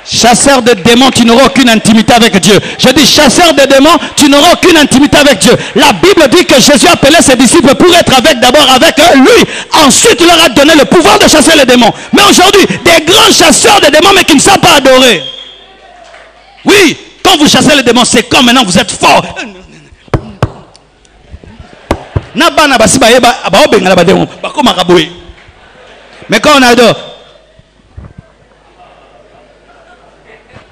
chasseur de démons, tu n'auras aucune intimité avec Dieu. Je dis chasseur de démons, tu n'auras aucune intimité avec Dieu. La Bible dit que Jésus appelait ses disciples pour être d'abord avec lui. Ensuite, il leur a donné le pouvoir de chasser les démons. Mais aujourd'hui, des grands chasseurs de démons, mais qui ne savent pas adorer. Oui, quand vous chassez les démons, c'est comme maintenant vous êtes fort. Mais quand on adore,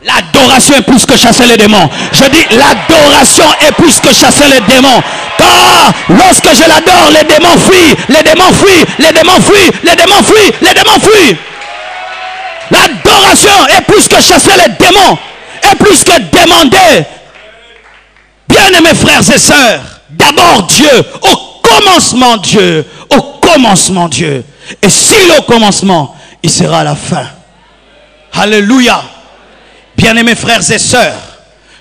l'adoration est plus que chasser les démons. Je dis l'adoration est plus que chasser les démons. Car lorsque je l'adore, les démons fuient, les démons fuient, les démons fuient, les démons fuient, les démons fuient. L'adoration est plus que chasser les démons. Est plus que demander. Bien-aimés frères et sœurs, d'abord Dieu, au commencement Dieu, au commencement Dieu. Et s'il est au commencement, il sera à la fin. Alléluia. Bien-aimés frères et sœurs,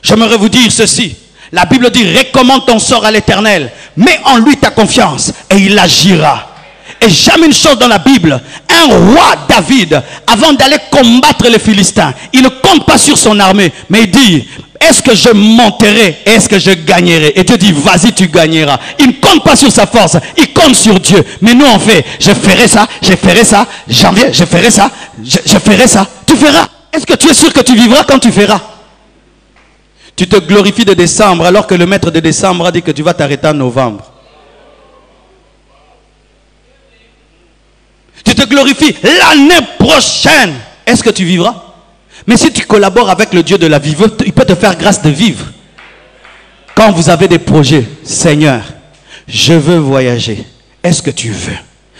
j'aimerais vous dire ceci. La Bible dit, recommande ton sort à l'Éternel. Mets en lui ta confiance et il agira. Et jamais une chose dans la Bible, un roi David, avant d'aller combattre les Philistins, il ne compte pas sur son armée, mais il dit, est-ce que je monterai, est-ce que je gagnerai? Et Dieu dit, vas-y, tu gagneras. Il ne compte pas sur sa force, il compte sur Dieu. Mais nous on fait, je ferai ça, je ferai ça, janvier, je ferai ça, je ferai ça. Tu feras. Est-ce que tu es sûr que tu vivras quand tu feras? Tu te glorifies de décembre alors que le maître de décembre a dit que tu vas t'arrêter en novembre. Tu te glorifies l'année prochaine. Est-ce que tu vivras? Mais si tu collabores avec le Dieu de la vie, il peut te faire grâce de vivre. Quand vous avez des projets, Seigneur, je veux voyager. Est-ce que tu veux?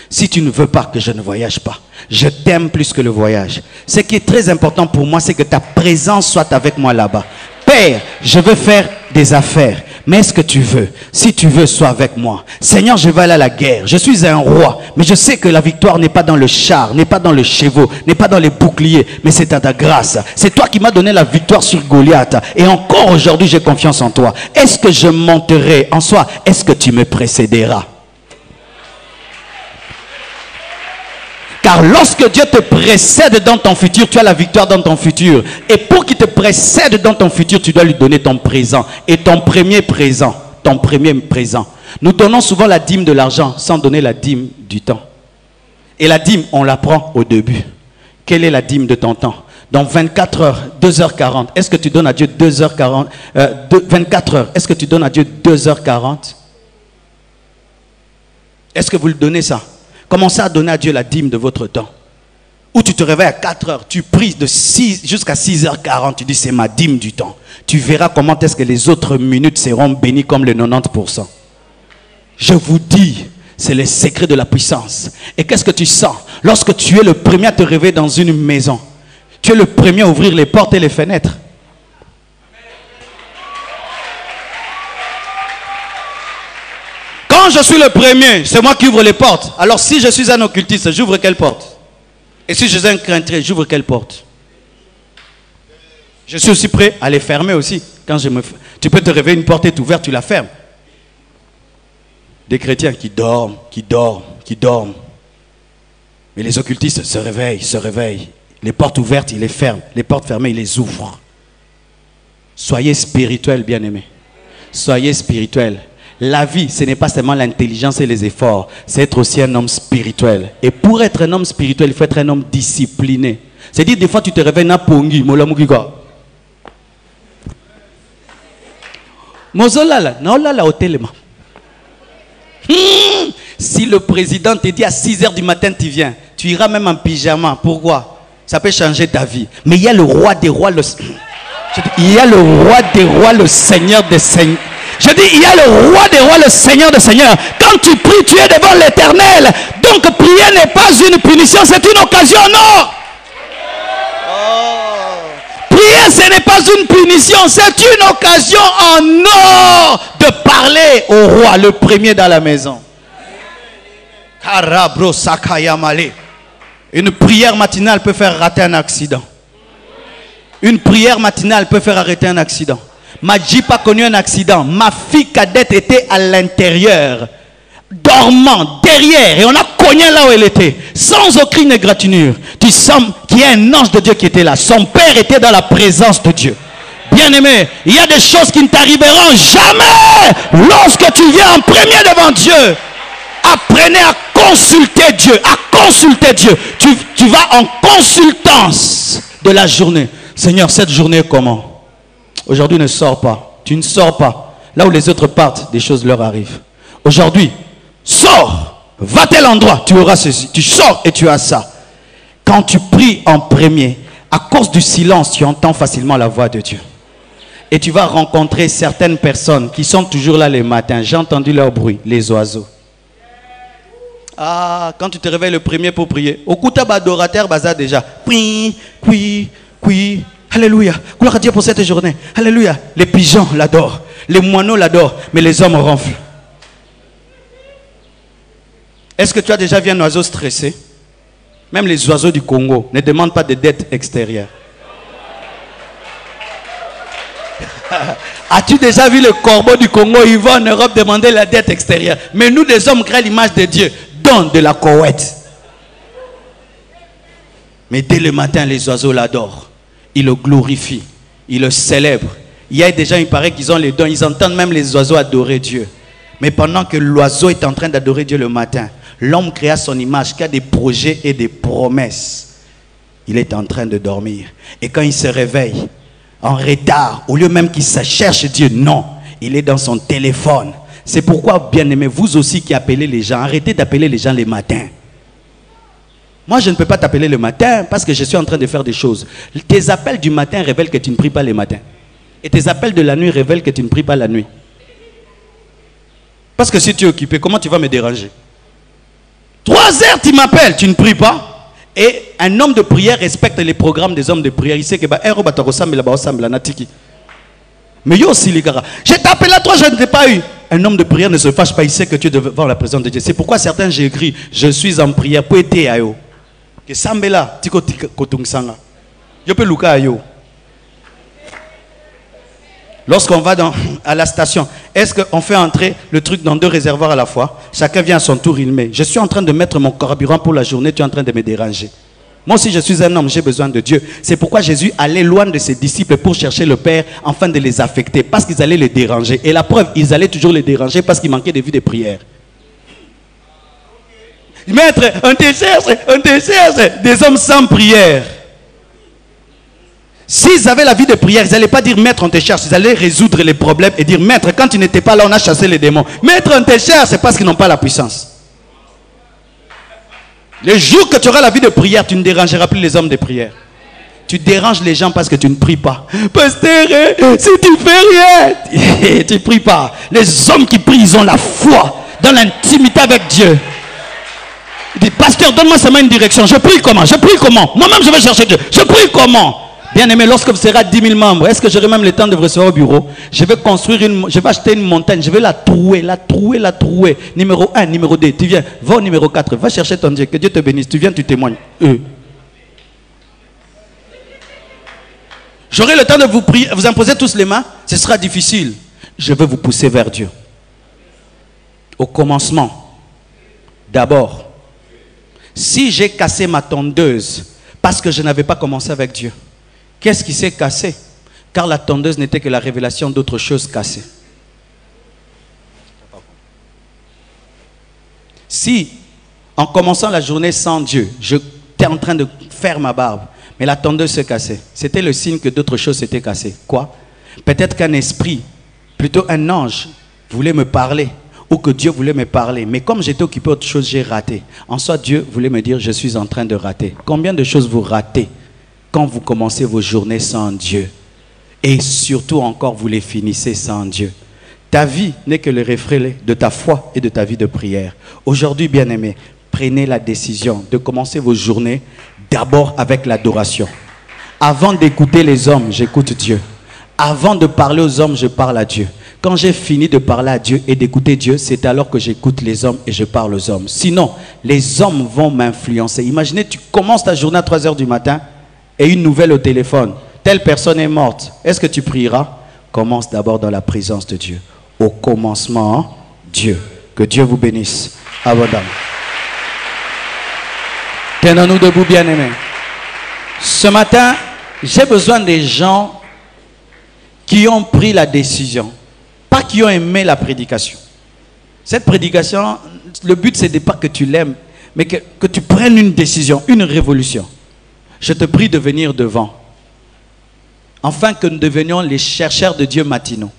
Si tu ne veux pas que je ne voyage pas, je t'aime plus que le voyage. Ce qui est très important pour moi, c'est que ta présence soit avec moi là-bas. Père, je veux faire des affaires. Mais est-ce que tu veux? Si tu veux, sois avec moi. Seigneur, je vais aller à la guerre. Je suis un roi. Mais je sais que la victoire n'est pas dans le char, n'est pas dans le chevaux, n'est pas dans les boucliers. Mais c'est à ta grâce. C'est toi qui m'as donné la victoire sur Goliath. Et encore aujourd'hui, j'ai confiance en toi. Est-ce que je monterai en soi? Est-ce que tu me précéderas? Car lorsque Dieu te précède dans ton futur, tu as la victoire dans ton futur. Et pour qu'il te précède dans ton futur, tu dois lui donner ton présent. Et ton premier présent, ton premier présent. Nous donnons souvent la dîme de l'argent sans donner la dîme du temps. Et la dîme, on la prend au début. Quelle est la dîme de ton temps? Dans 24 heures, 2h40, est-ce que tu donnes à Dieu 2h40 24 heures, est-ce que tu donnes à Dieu 2h40? Est-ce que vous le donnez ça? Commencez à donner à Dieu la dîme de votre temps. Ou tu te réveilles à 4 heures, tu pries de 6 jusqu'à 6h40, tu dis c'est ma dîme du temps. Tu verras comment est-ce que les autres minutes seront bénies comme les 90%. Je vous dis, c'est le secret de la puissance. Et qu'est-ce que tu sens? Lorsque tu es le premier à te réveiller dans une maison, tu es le premier à ouvrir les portes et les fenêtres. Quand je suis le premier, c'est moi qui ouvre les portes. Alors si je suis un occultiste, j'ouvre quelle porte? Et si je suis un craintrier, j'ouvre quelle porte? Je suis aussi prêt à les fermer aussi. Quand tu peux te réveiller, une porte est ouverte, tu la fermes. Des chrétiens qui dorment, qui dorment, qui dorment. Mais les occultistes se réveillent, se réveillent. Les portes ouvertes, ils les ferment. Les portes fermées, ils les ouvrent. Soyez spirituels, bien-aimés. Soyez spirituels. La vie, ce n'est pas seulement l'intelligence et les efforts. C'est être aussi un homme spirituel. Et pour être un homme spirituel, il faut être un homme discipliné. C'est-à-dire, des fois, tu te réveilles na pongi, molamukika. Mozolala, naolala hotelema. Si le président te dit à 6 h du matin, tu viens, tu iras même en pyjama. Pourquoi? Ça peut changer ta vie. Mais il y a le roi des rois, il y a le roi des rois, le Seigneur des seigneurs. Je dis, il y a le roi des rois, le Seigneur des seigneurs. Quand tu pries, tu es devant l'Éternel. Donc prier n'est pas une punition, c'est une occasion, non? Prier, ce n'est pas une punition, c'est une occasion en or de parler au roi, le premier dans la maison. Une prière matinale peut faire rater un accident. Une prière matinale peut faire arrêter un accident. Ma Jeep a connu un accident. Ma fille cadette était à l'intérieur, dormant derrière, et on a cogné là où elle était, sans aucune égratignure. Tu sens qu'il y a un ange de Dieu qui était là. Son père était dans la présence de Dieu. Bien-aimé, il y a des choses qui ne t'arriveront jamais lorsque tu viens en premier devant Dieu. Apprenez à consulter Dieu, à consulter Dieu. Tu vas en consultance de la journée. Seigneur, cette journée est comment? Aujourd'hui, ne sors pas. Tu ne sors pas. Là où les autres partent, des choses leur arrivent. Aujourd'hui, sors. Va à tel endroit, tu auras ceci. Tu sors et tu as ça. Quand tu pries en premier, à cause du silence, tu entends facilement la voix de Dieu. Et tu vas rencontrer certaines personnes qui sont toujours là les matins. J'ai entendu leur bruit, les oiseaux. Ah, quand tu te réveilles le premier pour prier. Au Kouta adorateur baza déjà. Oui, oui, oui. Alléluia. Gloire à Dieu pour cette journée. Alléluia. Les pigeons l'adorent. Les moineaux l'adorent. Mais les hommes ronflent. Est-ce que tu as déjà vu un oiseau stressé? Même les oiseaux du Congo ne demandent pas de dette extérieure. As-tu déjà vu le corbeau du Congo? Il va en Europe demander la dette extérieure. Mais nous, des hommes, créent l'image de Dieu. Donne de la Koweït. Mais dès le matin, les oiseaux l'adorent. Ils le glorifient. Ils le célèbrent. Il y a des gens, il paraît qu'ils ont les dons. Ils entendent même les oiseaux adorer Dieu. Mais pendant que l'oiseau est en train d'adorer Dieu le matin, l'homme créa son image, qui a des projets et des promesses. Il est en train de dormir. Et quand il se réveille, en retard, au lieu même qu'il se cherche Dieu, non, il est dans son téléphone. C'est pourquoi, bien-aimés, vous aussi qui appelez les gens, arrêtez d'appeler les gens les matins. Moi, je ne peux pas t'appeler le matin parce que je suis en train de faire des choses. Tes appels du matin révèlent que tu ne pries pas les matins. Et tes appels de la nuit révèlent que tu ne pries pas la nuit. Parce que si tu es occupé, comment tu vas me déranger? 3 heures, tu m'appelles, tu ne pries pas. Et un homme de prière respecte les programmes des hommes de prière. Il sait que mais yo aussi les gars, je t'appelle à toi, je ne t'ai pas eu. Un homme de prière ne se fâche pas, il sait que tu es devant la présence de Dieu. C'est pourquoi certains j'ai écrit, je suis en prière pour aider à yo. Que sambela tiko kotung sanga. Yo peux luka yo. Lorsqu'on va à la station, est-ce qu'on fait entrer le truc dans 2 réservoirs à la fois? Chacun vient à son tour, il met. Je suis en train de mettre mon carburant pour la journée, tu es en train de me déranger. Moi aussi je suis un homme, j'ai besoin de Dieu. C'est pourquoi Jésus allait loin de ses disciples pour chercher le Père afin de les affecter. Parce qu'ils allaient les déranger. Et la preuve, ils allaient toujours les déranger parce qu'il manquait de vie de prière. Maître, on te cherche, des hommes sans prière. S'ils avaient la vie de prière, ils n'allaient pas dire maître on te cherche, ils allaient résoudre les problèmes et dire maître quand tu n'étais pas là on a chassé les démons. Maître on te cherche, c'est parce qu'ils n'ont pas la puissance. Le jour que tu auras la vie de prière, tu ne dérangeras plus les hommes de prière. Tu déranges les gens parce que tu ne pries pas. Pasteur, si tu fais rien, tu ne pries pas. Les hommes qui prient, ils ont la foi dans l'intimité avec Dieu. Il dit, pasteur, donne-moi seulement une direction. Je prie comment? Je prie comment? Moi-même, je vais chercher Dieu. Je prie comment? Bien aimé, lorsque vous serez à 10 000 membres, est-ce que j'aurai même le temps de vous recevoir au bureau? Je vais construire je vais acheter une montagne, je vais la trouer. Numéro 1, numéro 2, tu viens, va au numéro 4, va chercher ton Dieu, que Dieu te bénisse, tu viens, tu témoignes. J'aurai le temps de vous prier, vous imposer tous les mains, ce sera difficile. Je vais vous pousser vers Dieu. Au commencement, d'abord, si j'ai cassé ma tondeuse parce que je n'avais pas commencé avec Dieu, qu'est-ce qui s'est cassé? Car la tondeuse n'était que la révélation d'autre chose cassée. Si, en commençant la journée sans Dieu, j'étais en train de faire ma barbe, mais la tondeuse se cassait, c'était le signe que d'autres choses s'étaient cassées. Quoi? Peut-être qu'un esprit, plutôt un ange, voulait me parler, ou que Dieu voulait me parler. Mais comme j'étais occupé d'autre chose, j'ai raté. En soi, Dieu voulait me dire, je suis en train de rater. Combien de choses vous ratez quand vous commencez vos journées sans Dieu? Et surtout encore, vous les finissez sans Dieu. Ta vie n'est que le reflet de ta foi et de ta vie de prière. Aujourd'hui, bien-aimés, prenez la décision de commencer vos journées d'abord avec l'adoration. Avant d'écouter les hommes, j'écoute Dieu. Avant de parler aux hommes, je parle à Dieu. Quand j'ai fini de parler à Dieu et d'écouter Dieu, c'est alors que j'écoute les hommes et je parle aux hommes. Sinon, les hommes vont m'influencer. Imaginez, tu commences ta journée à 3 h du matin et une nouvelle au téléphone. Telle personne est morte. Est-ce que tu prieras? Commence d'abord dans la présence de Dieu. Au commencement, Dieu. Que Dieu vous bénisse abondamment. Tenons-nous debout, bien-aimés. Ce matin, j'ai besoin des gens qui ont pris la décision. Pas qui ont aimé la prédication. Cette prédication, le but c'est pas que tu l'aimes, mais que tu prennes une décision, une révolution. Je te prie de venir devant, afin que nous devenions les chercheurs de Dieu matinaux.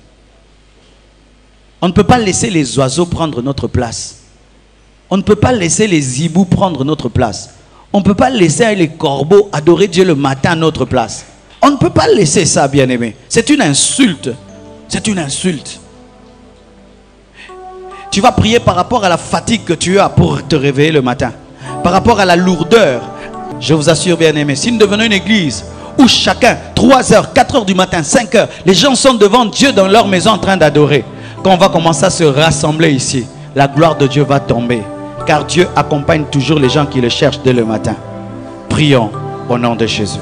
On ne peut pas laisser les oiseaux prendre notre place. On ne peut pas laisser les hiboux prendre notre place. On ne peut pas laisser les corbeaux adorer Dieu le matin à notre place. On ne peut pas laisser ça, bien-aimé. C'est une insulte. C'est une insulte. Tu vas prier par rapport à la fatigue que tu as pour te réveiller le matin. Par rapport à la lourdeur. Je vous assure, bien-aimé, si nous devenons une église où chacun, 3 h, 4 h du matin, 5 h, les gens sont devant Dieu dans leur maison en train d'adorer. Quand on va commencer à se rassembler ici, la gloire de Dieu va tomber. Car Dieu accompagne toujours les gens qui le cherchent dès le matin. Prions au nom de Jésus.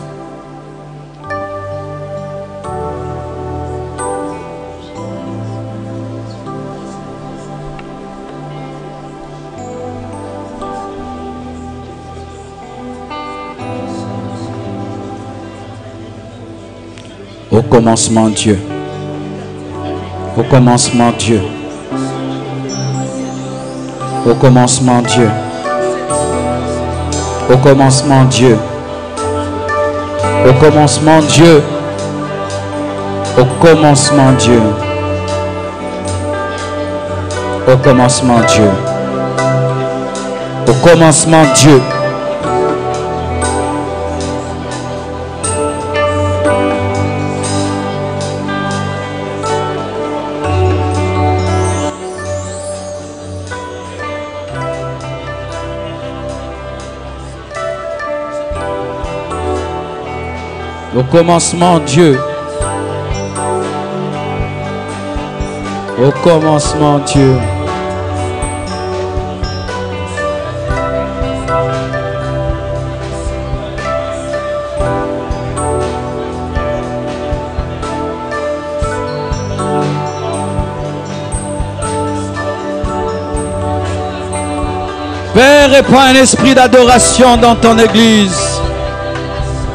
Au commencement, Dieu. Au commencement, Dieu. Au commencement, Dieu. Au commencement, Dieu. Au commencement, Dieu. Au commencement, Dieu. Au commencement, Dieu. Au commencement, Dieu. Au commencement, Dieu. Au commencement, Dieu. Père, répands un esprit d'adoration dans ton église.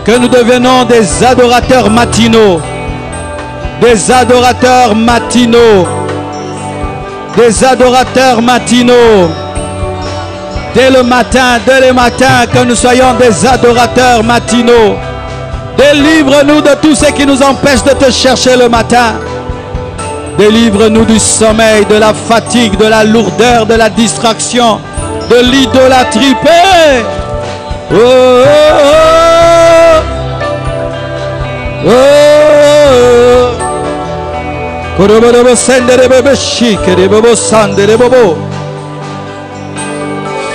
Que nous devenons des adorateurs matinaux. Des adorateurs matinaux. Des adorateurs matinaux. Dès le matin, que nous soyons des adorateurs matinaux. Délivre-nous de tout ce qui nous empêche de te chercher le matin. Délivre-nous du sommeil, de la fatigue, de la lourdeur, de la distraction, de l'idolâtrie. Oh, oh, oh.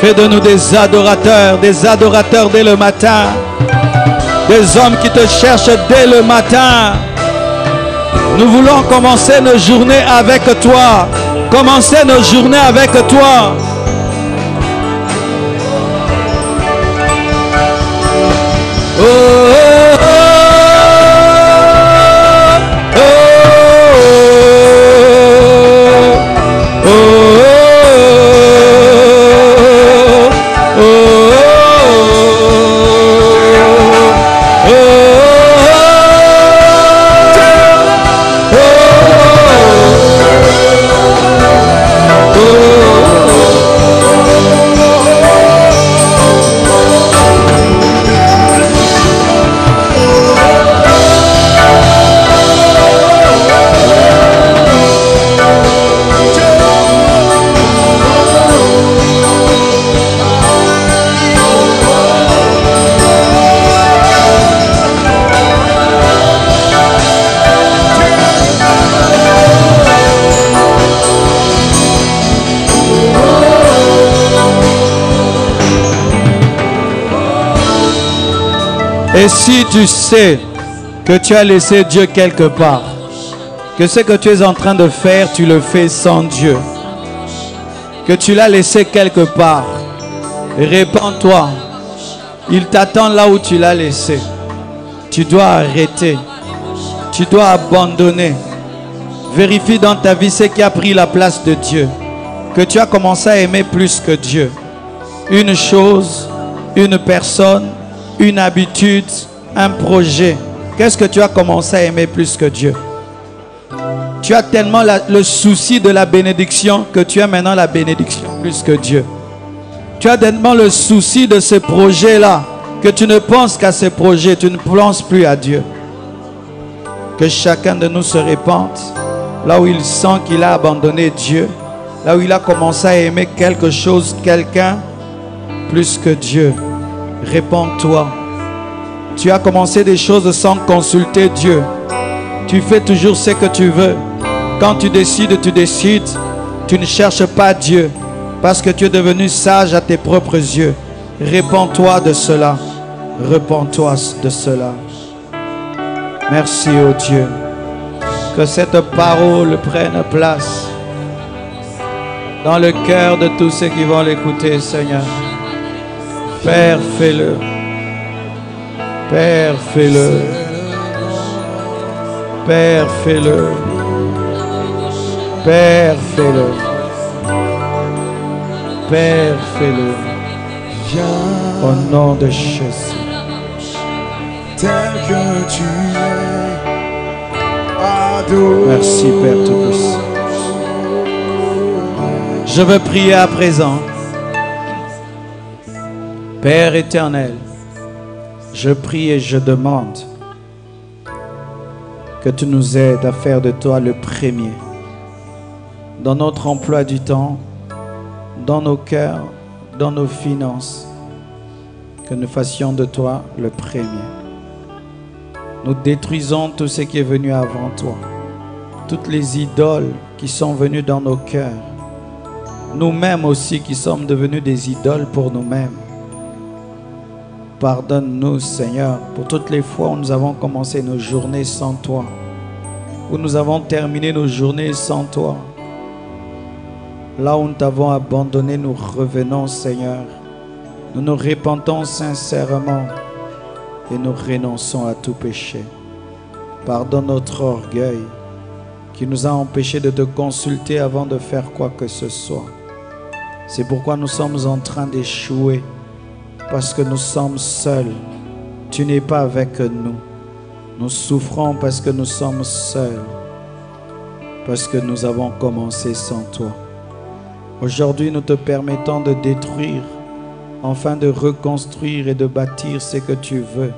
Fais de nous des adorateurs dès le matin. Des hommes qui te cherchent dès le matin. Nous voulons commencer nos journées avec toi. Commencer nos journées avec toi. Oh, oh, oh, oh, oh, oh, Et si tu sais que tu as laissé Dieu quelque part, que ce que tu es en train de faire, tu le fais sans Dieu, que tu l'as laissé quelque part, répands-toi. Il t'attend là où tu l'as laissé. Tu dois arrêter. Tu dois abandonner. Vérifie dans ta vie ce qui a pris la place de Dieu. Que tu as commencé à aimer plus que Dieu. Une chose, une personne, une habitude, un projet. Qu'est-ce que tu as commencé à aimer plus que Dieu? Tu as tellement le souci de la bénédiction que tu as maintenant la bénédiction plus que Dieu. Tu as tellement le souci de ce projet-là que tu ne penses qu'à ce projet, tu ne penses plus à Dieu. Que chacun de nous se répande là où il sent qu'il a abandonné Dieu, là où il a commencé à aimer quelque chose, quelqu'un plus que Dieu. Répands-toi. Tu as commencé des choses sans consulter Dieu. Tu fais toujours ce que tu veux. Quand tu décides, tu décides. Tu ne cherches pas Dieu parce que tu es devenu sage à tes propres yeux. Répands-toi de cela. Répands-toi de cela. Merci, ô Dieu. Que cette parole prenne place dans le cœur de tous ceux qui vont l'écouter, Seigneur. Père, fais-le. Père, fais-le. Père, fais-le. Père, fais-le. Père, fais-le. Au nom de Jésus. Tel que tu es, adore. Merci, Père Tout-Puissant. Je veux prier à présent. Père éternel, je prie et je demande que tu nous aides à faire de toi le premier dans notre emploi du temps, dans nos cœurs, dans nos finances, que nous fassions de toi le premier. Nous détruisons tout ce qui est venu avant toi, toutes les idoles qui sont venues dans nos cœurs, nous-mêmes aussi qui sommes devenus des idoles pour nous-mêmes. Pardonne-nous, Seigneur, pour toutes les fois où nous avons commencé nos journées sans toi, où nous avons terminé nos journées sans toi. Là où nous t'avons abandonné, nous revenons, Seigneur. Nous nous repentons sincèrement et nous renonçons à tout péché. Pardonne notre orgueil qui nous a empêchés de te consulter avant de faire quoi que ce soit. C'est pourquoi nous sommes en train d'échouer. Parce que nous sommes seuls. Tu n'es pas avec nous. Nous souffrons parce que nous sommes seuls. Parce que nous avons commencé sans toi. Aujourd'hui, nous te permettons de détruire, afin de reconstruire et de bâtir ce que tu veux.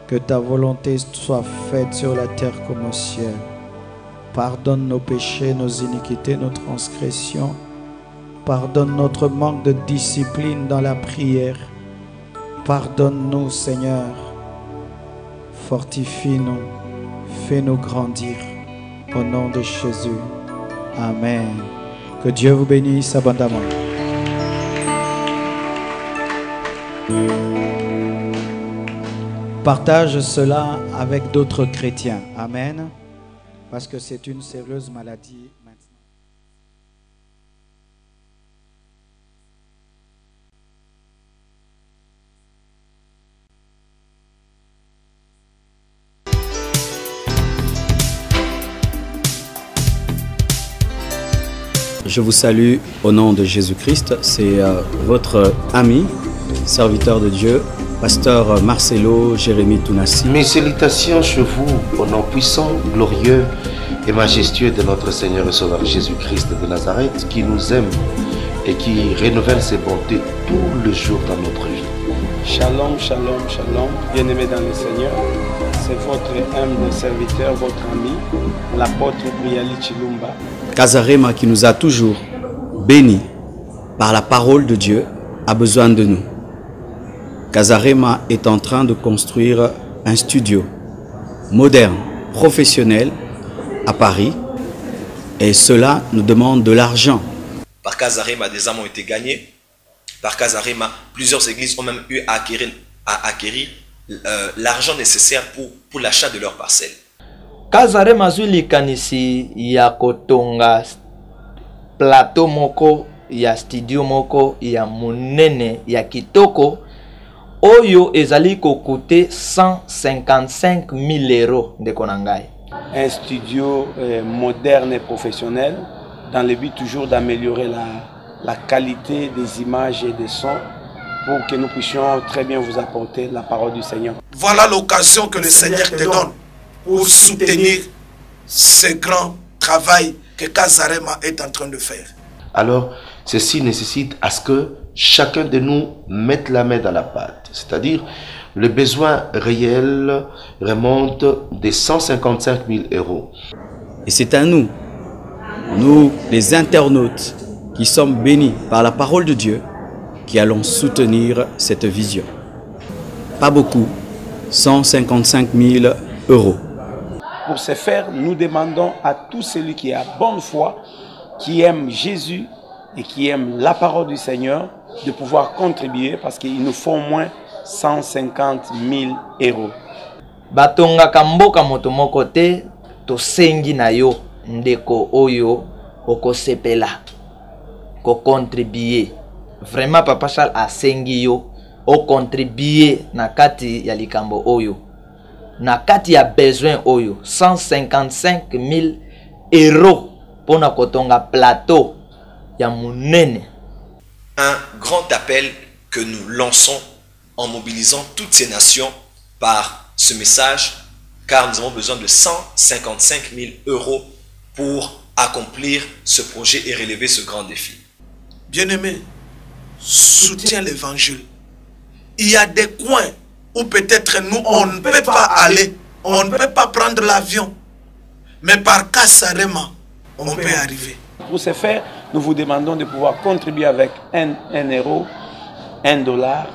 Que ta volonté soit faite sur la terre comme au ciel. Pardonne nos péchés, nos iniquités, nos transgressions. Pardonne notre manque de discipline dans la prière. Pardonne-nous, Seigneur. Fortifie-nous. Fais-nous grandir. Au nom de Jésus. Amen. Que Dieu vous bénisse abondamment. Partage cela avec d'autres chrétiens. Amen. Parce que c'est une sérieuse maladie maintenant. Je vous salue au nom de Jésus-Christ. C'est votre ami, serviteur de Dieu, pasteur Marcelo Jérémy Tounassi. Mes salutations chez vous au nom puissant, glorieux et majestueux de notre Seigneur et Sauveur Jésus-Christ de Nazareth, qui nous aime et qui renouvelle ses bontés tous les jours dans notre vie. Shalom, shalom, shalom, bien-aimés dans le Seigneur. C'est votre humble serviteur, votre ami, l'apôtre Briali Chilumba. Kazarema, qui nous a toujours bénis par la parole de Dieu, a besoin de nous. Kazarema est en train de construire un studio moderne, professionnel à Paris, et cela nous demande de l'argent. Par Kazarema, des âmes ont été gagnées. Par Kazarema, plusieurs églises ont même eu à acquérir l'argent nécessaire pour l'achat de leurs parcelles. Kazarema zuli kanisi ya kotonga plateau moko ya studio moko ya munene ya kitoko oyo ezali kokote 155 000 euros de konangai. Un studio moderne et professionnel dans le but toujours d'améliorer la qualité des images et des sons pour que nous puissions très bien vous apporter la parole du Seigneur. Voilà l'occasion que le Seigneur te donne pour soutenir ce grand travail que Kazarema est en train de faire. Alors, ceci nécessite à ce que chacun de nous mette la main dans la pâte. C'est-à-dire, le besoin réel remonte des 155 000 euros. Et c'est à nous, les internautes, qui sommes bénis par la parole de Dieu, qui allons soutenir cette vision. Pas beaucoup, 155 000 euros. Pour ce faire, nous demandons à tout celui qui a bonne foi, qui aime Jésus et qui aime la parole du Seigneur, de pouvoir contribuer parce qu'il nous faut au moins 150 000 euros. Batonga kamboka motomoko te to sengi na yo ndeko oyo oko sepela ko contribuer. Vraiment Papa Charles a sengi yo o contribuer na kati ya likambo oyo. Na kati ya besoin oyo 155 000 euros pour na kotonga plateau ya munene. Un grand appel que nous lançons en mobilisant toutes ces nations par ce message, car nous avons besoin de 155 000 euros pour accomplir ce projet et relever ce grand défi. Bien-aimé, soutiens l'évangile. Il y a des coins où peut-être nous, on ne peut pas aller, on ne peut pas prendre l'avion. Mais par Kazarema, on peut arriver. Pour ce faire, nous vous demandons de pouvoir contribuer avec 1 euro, 1 dollar,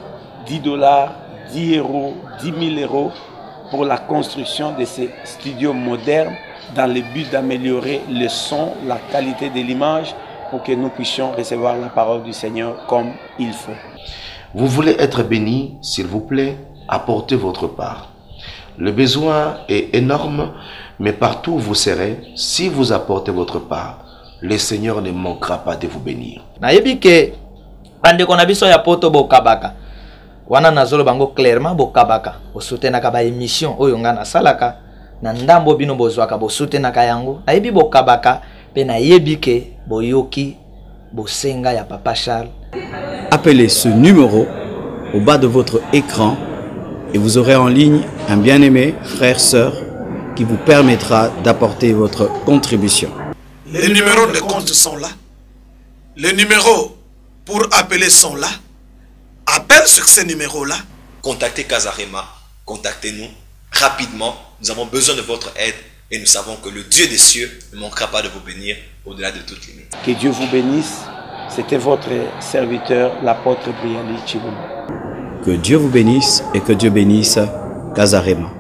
10 dollars, 10 euros, 10 000 euros pour la construction de ces studios modernes dans le but d'améliorer le son, la qualité de l'image pour que nous puissions recevoir la parole du Seigneur comme il faut. Vous voulez être béni, s'il vous plaît, apportez votre part. Le besoin est énorme, mais partout où vous serez, si vous apportez votre part, le Seigneur ne manquera pas de vous bénir. Nayebi ke andeko na biso ya poto bokabaka. Wana nazolo bango clairement bokabaka. Bosutenaka ba émission oyo nga nasalaka na ndambo bino bozwaka bosutenaka yango. Nayebi bokabaka pe nayebi ke boyoki bosenga ya Papa Charles. Appelez ce numéro au bas de votre écran et vous aurez en ligne un bien-aimé frère, sœur qui vous permettra d'apporter votre contribution. Les numéros de compte sont là. Les numéros pour appeler sont là. Appelle sur ces numéros-là. Contactez Kazarema, contactez-nous rapidement. Nous avons besoin de votre aide et nous savons que le Dieu des cieux ne manquera pas de vous bénir au-delà de toute limite. Que Dieu vous bénisse. C'était votre serviteur, l'apôtre Briali Chilumba. Que Dieu vous bénisse et que Dieu bénisse Kazarema.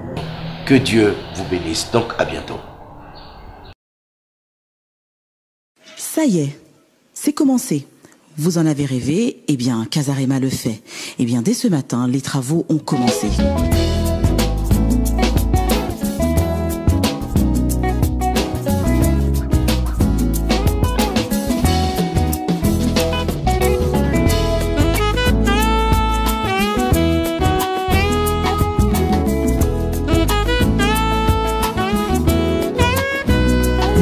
Que Dieu vous bénisse. Donc à bientôt. Ça y est, c'est commencé. Vous en avez rêvé, eh bien Kazarema le fait. Eh bien dès ce matin, les travaux ont commencé.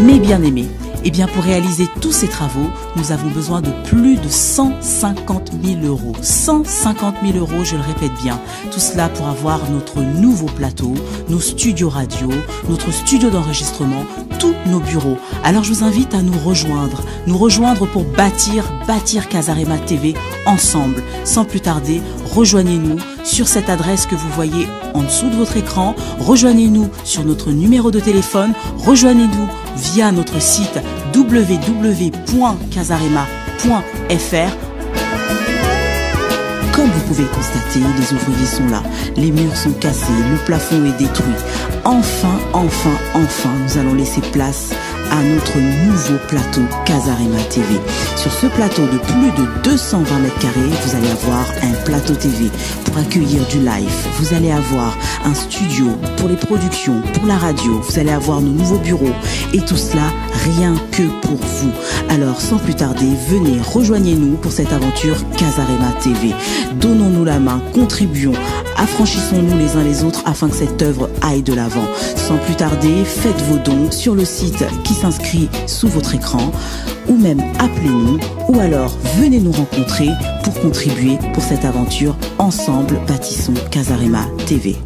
Mes bien-aimés, eh bien pour réaliser tous ces travaux, nous avons besoin de plus de 150 000 euros. 150 000 euros, je le répète bien. Tout cela pour avoir notre nouveau plateau, nos studios radio, notre studio d'enregistrement, tous nos bureaux. Alors je vous invite à nous rejoindre pour bâtir Casarema TV ensemble. Sans plus tarder, rejoignez-nous sur cette adresse que vous voyez en dessous de votre écran. Rejoignez-nous sur notre numéro de téléphone. Rejoignez-nous via notre site www.casarema.fr. Comme vous pouvez le constater, les ouvriers sont là, les murs sont cassés, le plafond est détruit. Enfin, nous allons laisser place à notre nouveau plateau Casarema TV. Sur ce plateau de plus de 220 mètres carrés, vous allez avoir un plateau TV pour accueillir du live. Vous allez avoir un studio pour les productions, pour la radio. Vous allez avoir nos nouveaux bureaux et tout cela rien que pour vous. Alors sans plus tarder, venez, rejoignez-nous pour cette aventure Casarema TV. Donnons-nous la main, contribuons, affranchissons-nous les uns les autres afin que cette œuvre aille de l'avant. Sans plus tarder, faites vos dons sur le site qui s'inscrit sous votre écran ou même appelez-nous ou alors venez nous rencontrer pour contribuer pour cette aventure. Ensemble, bâtissons Casarema TV.